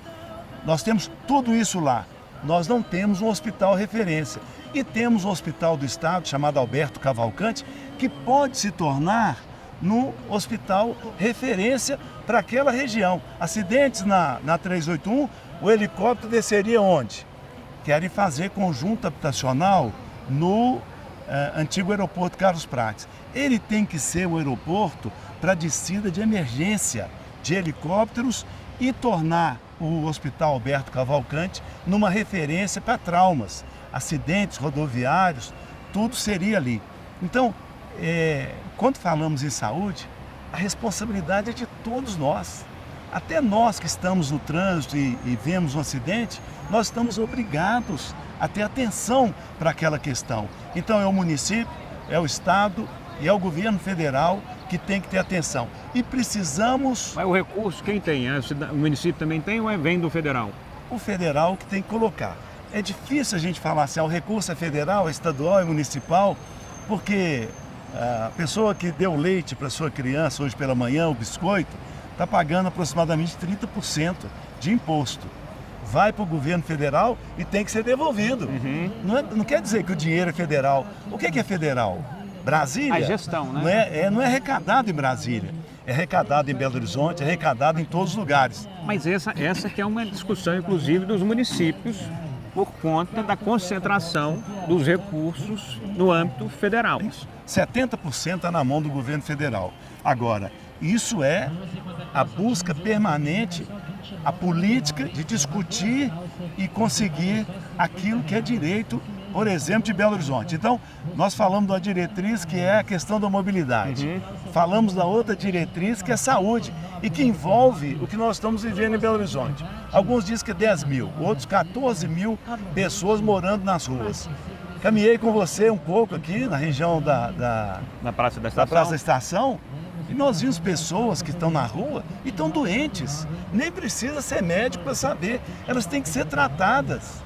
nós temos tudo isso lá. Nós não temos um hospital referência. E temos um hospital do estado, chamado Alberto Cavalcante, que pode se tornar no hospital referência para aquela região. Acidentes na 381, o helicóptero desceria onde? Querem fazer conjunto habitacional no antigo aeroporto Carlos Prates. Ele tem que ser o aeroporto para descida de emergência de helicópteros e tornar o Hospital Alberto Cavalcante numa referência para traumas, acidentes rodoviários, tudo seria ali. Então, quando falamos em saúde, a responsabilidade é de todos nós. Até nós que estamos no trânsito e vemos um acidente, nós estamos obrigados a ter atenção para aquela questão. Então é o município, é o Estado e é o governo federal que tem que ter atenção. E precisamos... Mas o recurso quem tem? O município também tem ou vem do federal? O federal que tem que colocar. É difícil a gente falar assim, o recurso é federal, é estadual, é municipal, porque a pessoa que deu leite para sua criança hoje pela manhã, o biscoito, está pagando aproximadamente 30% de imposto. Vai para o governo federal e tem que ser devolvido. Não quer dizer que o dinheiro é federal. O que é federal? Brasília? A gestão, né? Não é arrecadado em Brasília. É arrecadado em Belo Horizonte, é arrecadado em todos os lugares. Mas essa que é uma discussão, inclusive, dos municípios, por conta da concentração dos recursos no âmbito federal. 70% está na mão do governo federal. Agora, isso é a busca permanente, a política de discutir e conseguir aquilo que é direito, por exemplo, de Belo Horizonte. Então, nós falamos da diretriz que é a questão da mobilidade. Falamos da outra diretriz que é saúde e que envolve o que nós estamos vivendo em Belo Horizonte. Alguns dizem que é 10 mil, outros 14 mil pessoas morando nas ruas. Caminhei com você um pouco aqui na região na Praça da Estação e nós vimos pessoas que estão na rua e estão doentes. Nem precisa ser médico para saber, elas têm que ser tratadas.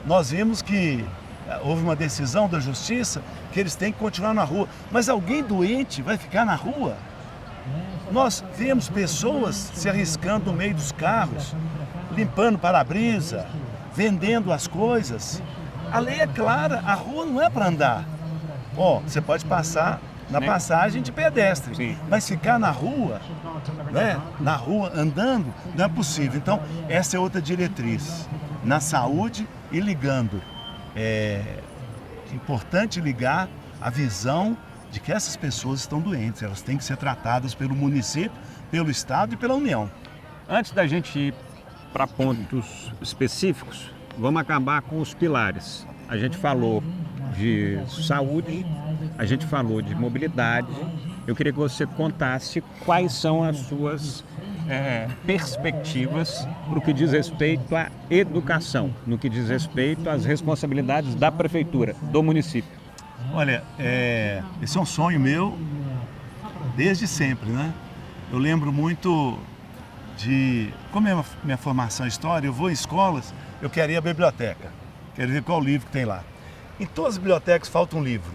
Nós vimos que houve uma decisão da justiça que eles têm que continuar na rua. Mas alguém doente vai ficar na rua? Nós vemos pessoas se arriscando no meio dos carros, limpando para-brisa, vendendo as coisas. A lei é clara, a rua não é para andar. Você pode passar na passagem de pedestre, Sim. Mas ficar na rua, né? Na rua andando, não é possível. Então, essa é outra diretriz. Na saúde e ligando. É importante ligar a visão de que essas pessoas estão doentes. Elas têm que ser tratadas pelo município, pelo Estado e pela União. Antes da gente ir para pontos específicos, vamos acabar com os pilares. A gente falou de saúde, a gente falou de mobilidade. Eu queria que você contasse quais são as suas perspectivas no que diz respeito à educação, no que diz respeito às responsabilidades da prefeitura, do município. Olha, esse é um sonho meu desde sempre, né? Eu lembro muito como é minha formação em história, eu vou em escolas, eu quero ir à biblioteca, quero ver qual livro que tem lá. Em todas as bibliotecas falta um livro,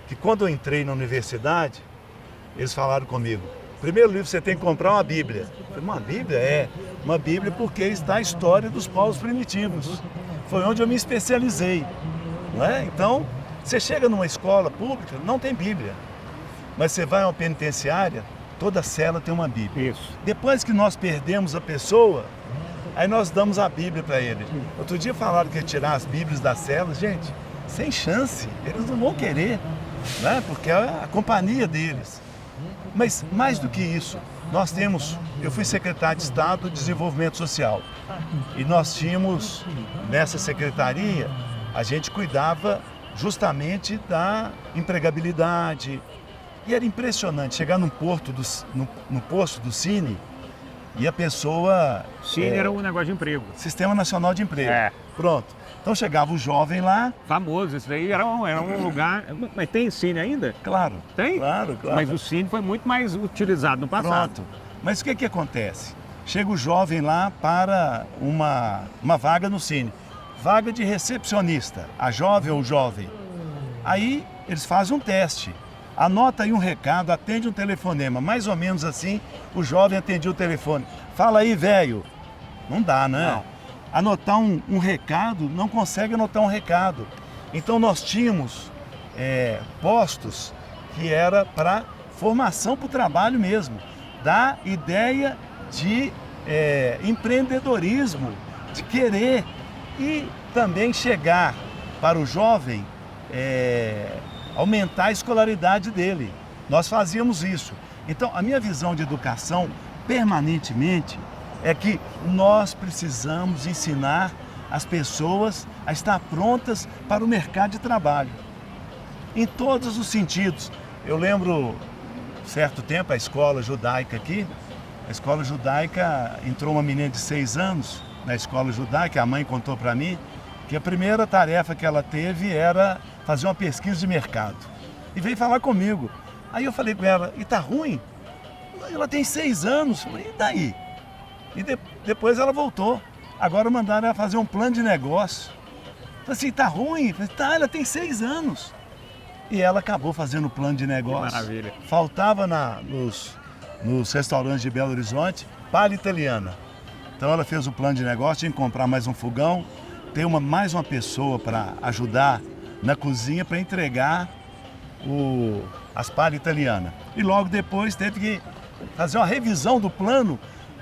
que quando eu entrei na universidade, eles falaram comigo, primeiro livro você tem que comprar uma Bíblia. Eu falei, uma Bíblia? Uma Bíblia porque está a história dos povos primitivos. Foi onde eu me especializei, não é? Então, você chega numa escola pública, não tem Bíblia. Mas você vai a uma penitenciária, toda cela tem uma Bíblia. Isso. Depois que nós perdemos a pessoa, aí nós damos a Bíblia para ele. Outro dia falaram que ia tirar as Bíblias das celas. Gente, sem chance, eles não vão querer, né? Porque é a companhia deles. Mas mais do que isso, eu fui secretário de Estado de Desenvolvimento Social e nós tínhamos, nessa secretaria, a gente cuidava justamente da empregabilidade e era impressionante chegar no posto do Cine e a pessoa... Cine era um negócio de emprego. Sistema Nacional de Emprego. Pronto. Então chegava o jovem lá... Famoso, isso daí era um lugar... Mas tem Cine ainda? Claro. Tem? Claro. Mas o Cine foi muito mais utilizado no passado. Pronto. Mas o que acontece? Chega o jovem lá para uma vaga no Cine. Vaga de recepcionista, a jovem ou o jovem. Aí eles fazem um teste. Anota aí um recado, atende um telefonema. Mais ou menos assim, o jovem atendia o telefone. Fala aí, velho. Não dá, né? Não. Anotar um recado, não consegue anotar um recado. Então nós tínhamos postos que era para formação para o trabalho mesmo. Da ideia de empreendedorismo, de querer e também chegar para o jovem, aumentar a escolaridade dele. Nós fazíamos isso. Então, a minha visão de educação, permanentemente, é que nós precisamos ensinar as pessoas a estar prontas para o mercado de trabalho. Em todos os sentidos. Eu lembro, certo tempo, a escola judaica aqui, a escola judaica, entrou uma menina de 6 anos na escola judaica, a mãe contou para mim, que a primeira tarefa que ela teve era fazer uma pesquisa de mercado. E veio falar comigo. Aí eu falei com ela, e tá ruim? Ela tem 6 anos, eu falei, e daí? E depois ela voltou. Agora mandaram ela fazer um plano de negócio. Eu falei assim, tá ruim? Eu falei, tá, ela tem 6 anos. E ela acabou fazendo o plano de negócio. Que maravilha. Faltava nos restaurantes de Belo Horizonte, palha italiana. Então ela fez o plano de negócio, tinha que comprar mais um fogão, ter mais uma pessoa para ajudar na cozinha para entregar as palhas italianas. E logo depois teve que fazer uma revisão do plano,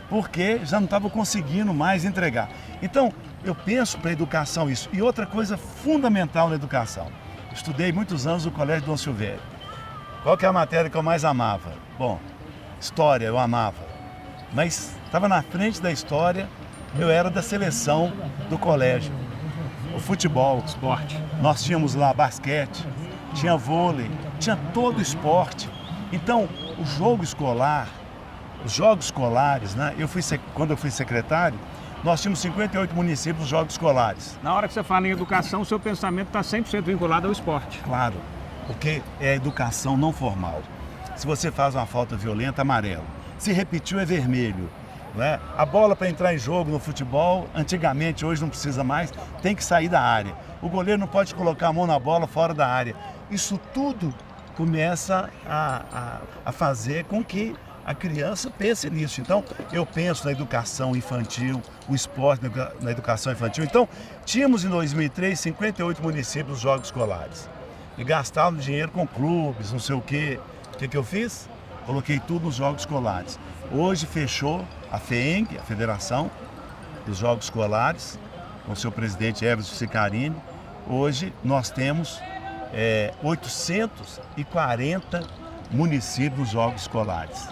porque já não estava conseguindo mais entregar. Então, eu penso para a educação isso. E outra coisa fundamental na educação. Estudei muitos anos no Colégio Dom Silvério. Qual que é a matéria que eu mais amava? Bom, história eu amava. Mas estava na frente da história, eu era da seleção do colégio. O futebol, Esporte. nós tínhamos lá basquete, tinha vôlei, tinha todo o esporte. Então, o jogo escolar, os jogos escolares, né? Quando eu fui secretário, nós tínhamos 58 municípios nos jogos escolares. Na hora que você fala em educação, o seu pensamento está 100% vinculado ao esporte. Claro, porque é educação não formal. Se você faz uma falta violenta, amarelo. Se repetiu, é vermelho. Né? A bola para entrar em jogo no futebol, antigamente, hoje não precisa mais, tem que sair da área. O goleiro não pode colocar a mão na bola fora da área. Isso tudo começa a fazer com que a criança pense nisso. Então, eu penso na educação infantil, o esporte na educação infantil. Então, tínhamos em 2003 58 municípios nos jogos escolares. E gastávamos dinheiro com clubes, não sei o quê. O que eu fiz? Coloquei tudo nos jogos escolares. Hoje fechou a FEENG, a Federação dos Jogos Escolares, com seu presidente Everson Sicarini. Hoje nós temos 840 municípios nos Jogos Escolares.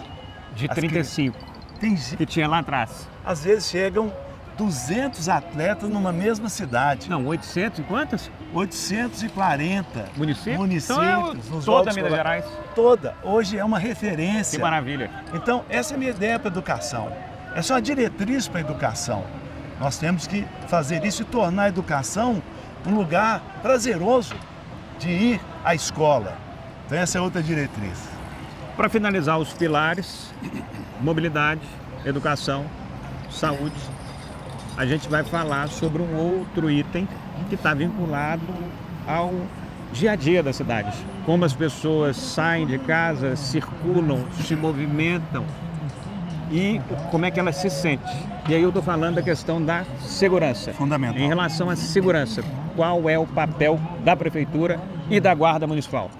De 35, que tinha lá atrás. Às vezes chegam 200 atletas numa mesma cidade. Não, 800 e quantas? 840 Municípios? Então nos toda Jogos Minas Escolares. Gerais. Toda. Hoje é uma referência. Que maravilha. Então, essa é a minha ideia para a educação. Essa é uma diretriz para a educação. Nós temos que fazer isso e tornar a educação um lugar prazeroso de ir à escola. Então, essa é outra diretriz. Para finalizar os pilares, mobilidade, educação, saúde, a gente vai falar sobre um outro item que está vinculado ao dia a dia da cidade. Como as pessoas saem de casa, circulam, se movimentam e como é que elas se sentem. E aí eu estou falando da questão da segurança. Fundamental. Em relação à segurança, qual é o papel da Prefeitura e da Guarda Municipal?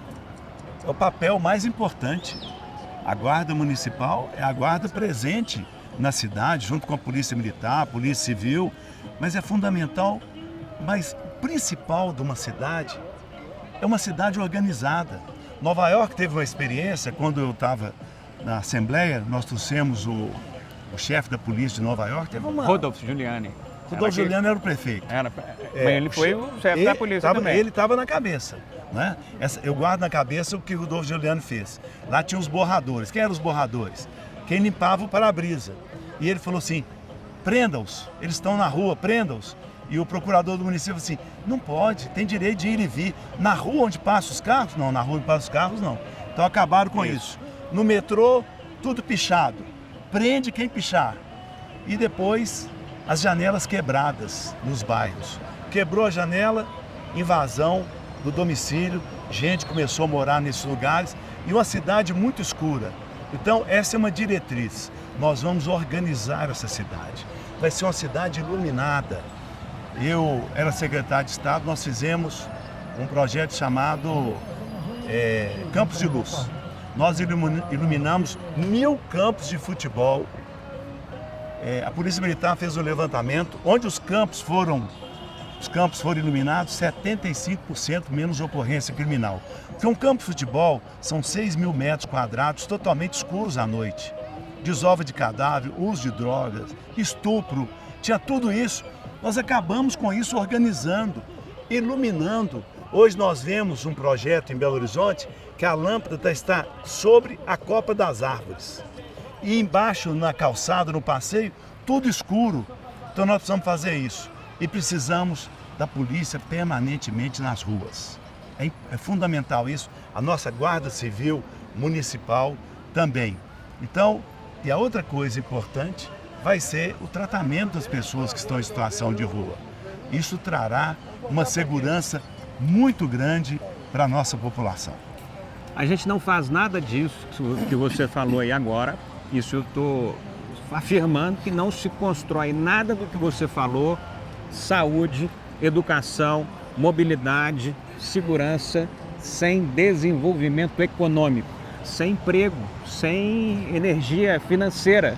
É o papel mais importante. A Guarda Municipal é a guarda presente na cidade, junto com a Polícia Militar, a Polícia Civil, mas é fundamental, mas o principal de uma cidade é uma cidade organizada. Nova York teve uma experiência, quando eu estava na Assembleia, nós trouxemos o chefe da polícia de Nova York, teve uma... Rodolfo Giuliani. Rodolfo Giuliani era o prefeito. Mas ele foi o chefe da polícia também. Ele estava na cabeça. Né? Eu guardo na cabeça o que o Rodolfo Giuliani fez. Lá tinha os borradores. Quem eram os borradores? Quem limpava o para-brisa. E ele falou assim, prenda-os, eles estão na rua, prenda-os. E o procurador do município falou assim, não pode, tem direito de ir e vir. Na rua onde passam os carros? Não, na rua onde passam os carros não. Então acabaram com isso. No metrô, tudo pichado. Prende quem pichar. E depois, as janelas quebradas nos bairros. Quebrou a janela, invasão do domicílio, gente começou a morar nesses lugares e uma cidade muito escura. Então, essa é uma diretriz. Nós vamos organizar essa cidade. Vai ser uma cidade iluminada. Eu era secretário de Estado, nós fizemos um projeto chamado Campos de Luz. Nós iluminamos 1000 campos de futebol. A Polícia Militar fez um levantamento, onde os campos foram iluminados, 75% menos ocorrência criminal. Porque um campo de futebol são 6.000 metros quadrados totalmente escuros à noite. Desova de cadáver, uso de drogas, estupro, tinha tudo isso. Nós acabamos com isso organizando, iluminando. Hoje nós vemos um projeto em Belo Horizonte que a lâmpada está sobre a copa das árvores. E embaixo, na calçada, no passeio, tudo escuro. Então nós precisamos fazer isso. E precisamos da polícia permanentemente nas ruas. É fundamental isso. A nossa Guarda Civil Municipal também. Então, e a outra coisa importante vai ser o tratamento das pessoas que estão em situação de rua. Isso trará uma segurança muito grande para a nossa população. A gente não faz nada disso que você falou aí agora. Isso eu estou afirmando que não se constrói nada do que você falou: saúde, educação, mobilidade, segurança, sem desenvolvimento econômico, sem emprego, sem energia financeira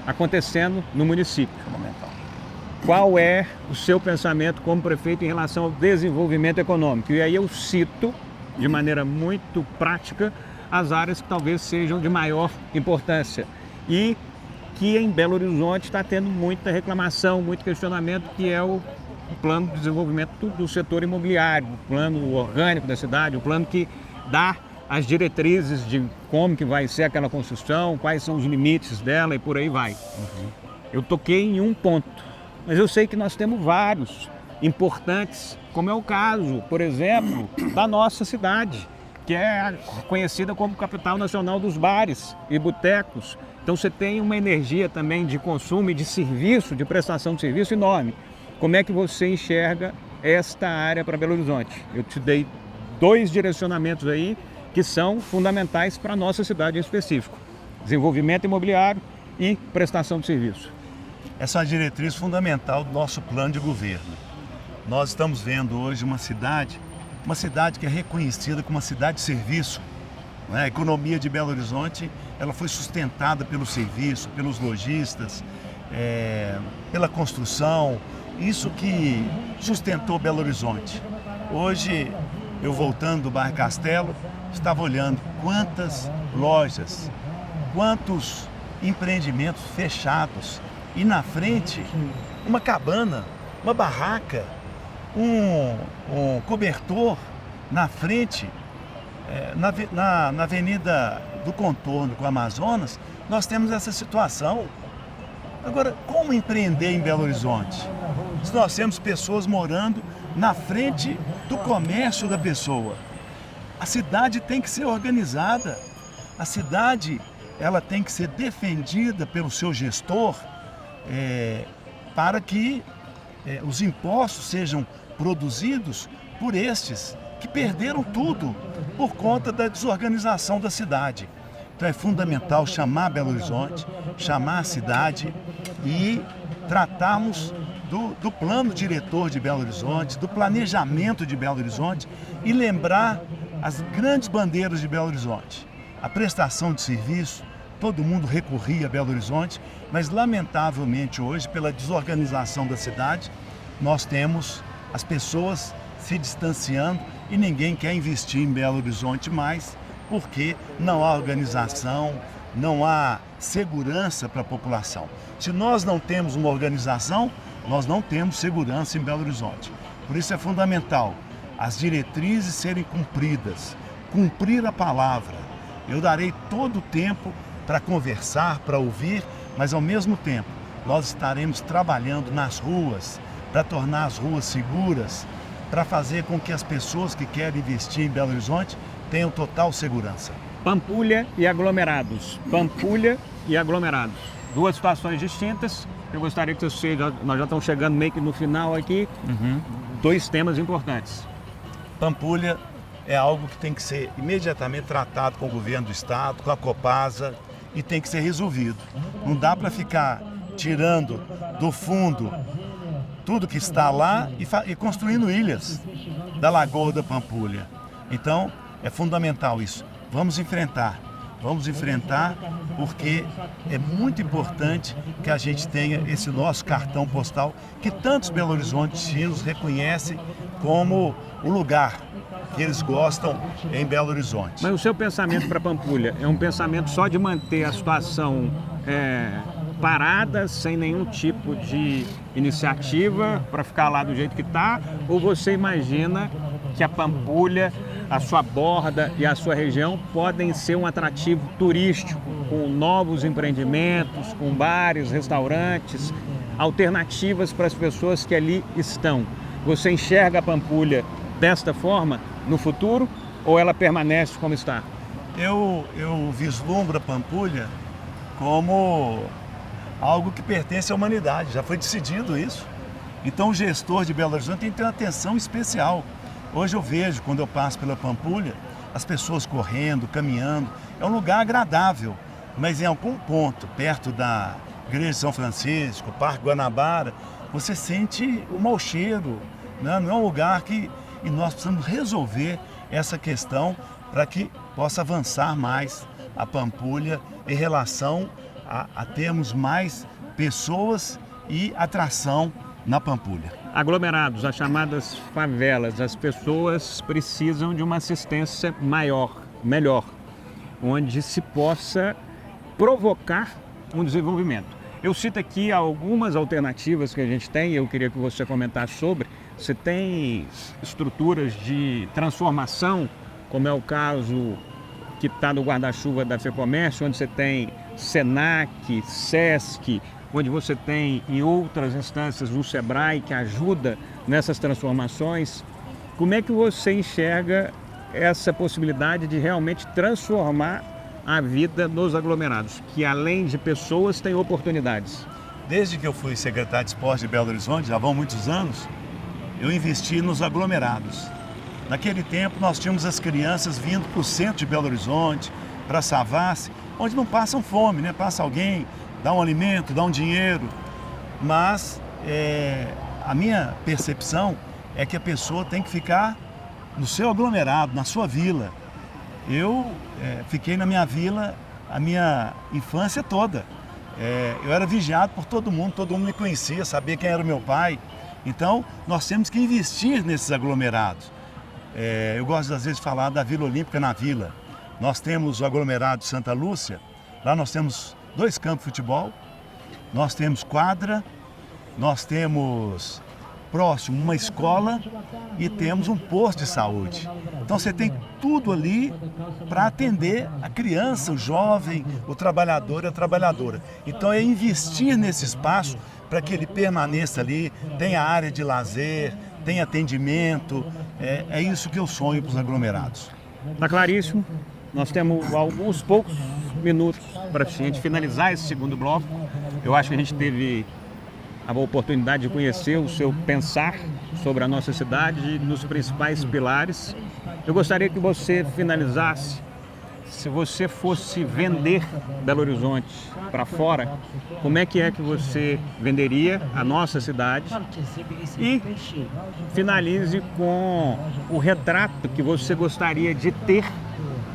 acontecendo no município. Qual é o seu pensamento como prefeito em relação ao desenvolvimento econômico? E aí eu cito, de maneira muito prática, as áreas que talvez sejam de maior importância e que em Belo Horizonte está tendo muita reclamação, muito questionamento, que é o plano de desenvolvimento do setor imobiliário, o plano orgânico da cidade, o plano que dá as diretrizes de como que vai ser aquela construção, quais são os limites dela e por aí vai. Eu toquei em um ponto, mas eu sei que nós temos vários importantes, como é o caso, por exemplo, da nossa cidade, que é conhecida como capital nacional dos bares e botecos. Então você tem uma energia também de consumo e de serviço, de prestação de serviço enorme. Como é que você enxerga esta área para Belo Horizonte? Eu te dei 2 direcionamentos aí que são fundamentais para a nossa cidade em específico: desenvolvimento imobiliário e prestação de serviço. Essa é uma diretriz fundamental do nosso plano de governo. Nós estamos vendo hoje uma cidade que é reconhecida como uma cidade de serviço. A economia de Belo Horizonte ela foi sustentada pelo serviço, pelos lojistas, pela construção, isso que sustentou Belo Horizonte. Hoje, eu voltando do bairro Castelo, estava olhando quantas lojas, quantos empreendimentos fechados e na frente uma cabana, uma barraca, um cobertor na frente. Na Avenida do Contorno com o Amazonas, nós temos essa situação. Agora, como empreender em Belo Horizonte? Se nós temos pessoas morando na frente do comércio da pessoa. A cidade tem que ser organizada. A cidade ela tem que ser defendida pelo seu gestor para que os impostos sejam produzidos por estes que perderam tudo por conta da desorganização da cidade. Então é fundamental chamar Belo Horizonte, chamar a cidade e tratarmos do plano diretor de Belo Horizonte, do planejamento de Belo Horizonte e lembrar as grandes bandeiras de Belo Horizonte. A prestação de serviço, todo mundo recorria a Belo Horizonte, mas lamentavelmente hoje, pela desorganização da cidade, nós temos as pessoas se distanciando e ninguém quer investir em Belo Horizonte mais, porque não há organização, não há segurança para a população. Se nós não temos uma organização, nós não temos segurança em Belo Horizonte. Por isso é fundamental as diretrizes serem cumpridas, cumprir a palavra. Eu darei todo o tempo para conversar, para ouvir, mas ao mesmo tempo nós estaremos trabalhando nas ruas para tornar as ruas seguras, para fazer com que as pessoas que querem investir em Belo Horizonte tenham total segurança. Pampulha e aglomerados. Pampulha e aglomerados. 2 situações distintas. Eu gostaria que você, nós já estamos chegando meio que no final aqui, 2 temas importantes. Pampulha é algo que tem que ser imediatamente tratado com o governo do estado, com a Copasa, e tem que ser resolvido. Não dá para ficar tirando do fundo tudo que está lá e construindo ilhas da Lagoa da Pampulha. Então, é fundamental isso. Vamos enfrentar porque é muito importante que a gente tenha esse nosso cartão postal que tantos belo-horizontinos reconhecem como o lugar que eles gostam em Belo Horizonte. Mas o seu pensamento para Pampulha é um pensamento só de manter a situação parada, sem nenhum tipo de iniciativa para ficar lá do jeito que está? Ou você imagina que a Pampulha, a sua borda e a sua região podem ser um atrativo turístico, com novos empreendimentos, com bares, restaurantes, alternativas para as pessoas que ali estão? Você enxerga a Pampulha desta forma no futuro ou ela permanece como está? Eu vislumbro a Pampulha como algo que pertence à humanidade, já foi decidido isso. Então o gestor de Belo Horizonte tem que ter uma atenção especial. Hoje eu vejo, quando eu passo pela Pampulha, as pessoas correndo, caminhando. É um lugar agradável, mas em algum ponto, perto da Igreja de São Francisco, Parque Guanabara, você sente o mau cheiro, né? Não é um lugar que... E nós precisamos resolver essa questão para que possa avançar mais a Pampulha em relação a termos mais pessoas e atração na Pampulha. Aglomerados, as chamadas favelas, as pessoas precisam de uma assistência maior, melhor, onde se possa provocar um desenvolvimento. Eu cito aqui algumas alternativas que a gente tem, eu queria que você comentasse sobre. Você tem estruturas de transformação, como é o caso que está no guarda-chuva da FEComércio, onde você tem SENAC, SESC, onde você tem em outras instâncias o SEBRAE que ajuda nessas transformações. Como é que você enxerga essa possibilidade de realmente transformar a vida nos aglomerados, que além de pessoas tem oportunidades? Desde que eu fui secretário de esporte de Belo Horizonte, já vão muitos anos, eu investi nos aglomerados. Naquele tempo nós tínhamos as crianças vindo para o centro de Belo Horizonte, para Savassi, onde não passam fome, né? Passa alguém, dá um alimento, dá um dinheiro, mas a minha percepção é que a pessoa tem que ficar no seu aglomerado, na sua vila. Eu fiquei na minha vila a minha infância toda. Eu era vigiado por todo mundo me conhecia, sabia quem era o meu pai. Então, nós temos que investir nesses aglomerados. Eu gosto às vezes de falar da Vila Olímpica na vila. Nós temos o aglomerado de Santa Lúcia, lá nós temos 2 campos de futebol, nós temos quadra, nós temos próximo uma escola e temos um posto de saúde. Então você tem tudo ali para atender a criança, o jovem, o trabalhador e a trabalhadora. Então é investir nesse espaço para que ele permaneça ali, tenha área de lazer, tenha atendimento. É isso que eu sonho para os aglomerados. Está claríssimo. Nós temos alguns poucos minutos para a gente finalizar esse segundo bloco. Eu acho que a gente teve a oportunidade de conhecer o seu pensar sobre a nossa cidade nos principais pilares. Eu gostaria que você finalizasse, se você fosse vender Belo Horizonte para fora, como é que você venderia a nossa cidade? E finalize com o retrato que você gostaria de ter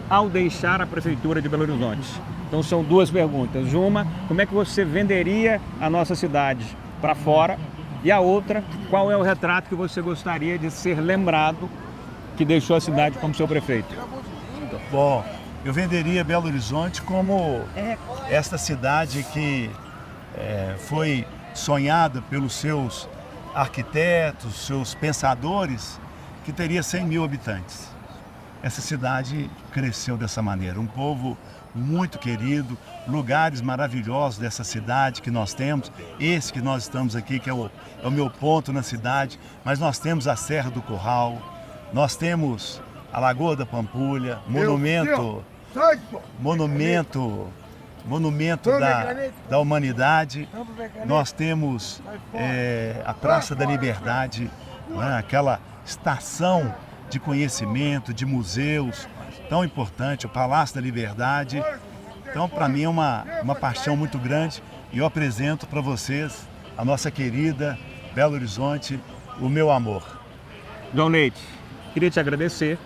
ao deixar a Prefeitura de Belo Horizonte. Então são 2 perguntas. Uma, como é que você venderia a nossa cidade para fora? E a outra, qual é o retrato que você gostaria de ser lembrado que deixou a cidade como seu prefeito? Bom, eu venderia Belo Horizonte como esta cidade que foi sonhada pelos seus arquitetos, seus pensadores, que teria 100 mil habitantes. Essa cidade cresceu dessa maneira, um povo muito querido, lugares maravilhosos dessa cidade que nós temos, esse que nós estamos aqui, que é o meu ponto na cidade, mas nós temos a Serra do Curral, nós temos a Lagoa da Pampulha, monumento da humanidade, nós temos a Praça da Liberdade, né, aquela estação de conhecimento, de museus, tão importante, o Palácio da Liberdade. Então, para mim é uma paixão muito grande e eu apresento para vocês a nossa querida Belo Horizonte, o meu amor. João Leite, queria te agradecer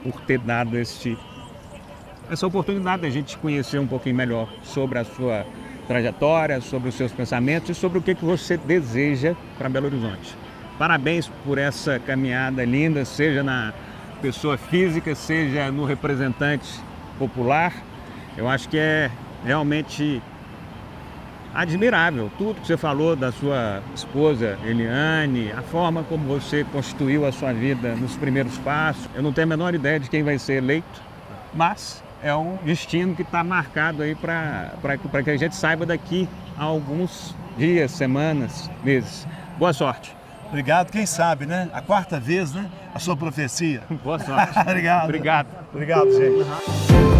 por ter dado essa oportunidade de a gente conhecer um pouquinho melhor sobre a sua trajetória, sobre os seus pensamentos e sobre o que você deseja para Belo Horizonte. Parabéns por essa caminhada linda, seja na pessoa física, seja no representante popular. Eu acho que é realmente admirável tudo que você falou da sua esposa Eliane, a forma como você constituiu a sua vida nos primeiros passos. Eu não tenho a menor ideia de quem vai ser eleito, mas é um destino que está marcado aí para que a gente saiba daqui a alguns dias, semanas, meses. Boa sorte. Obrigado. Quem sabe, né? A quarta vez, né? A sua profecia. Boa sorte. Obrigado. Obrigado. Obrigado, gente.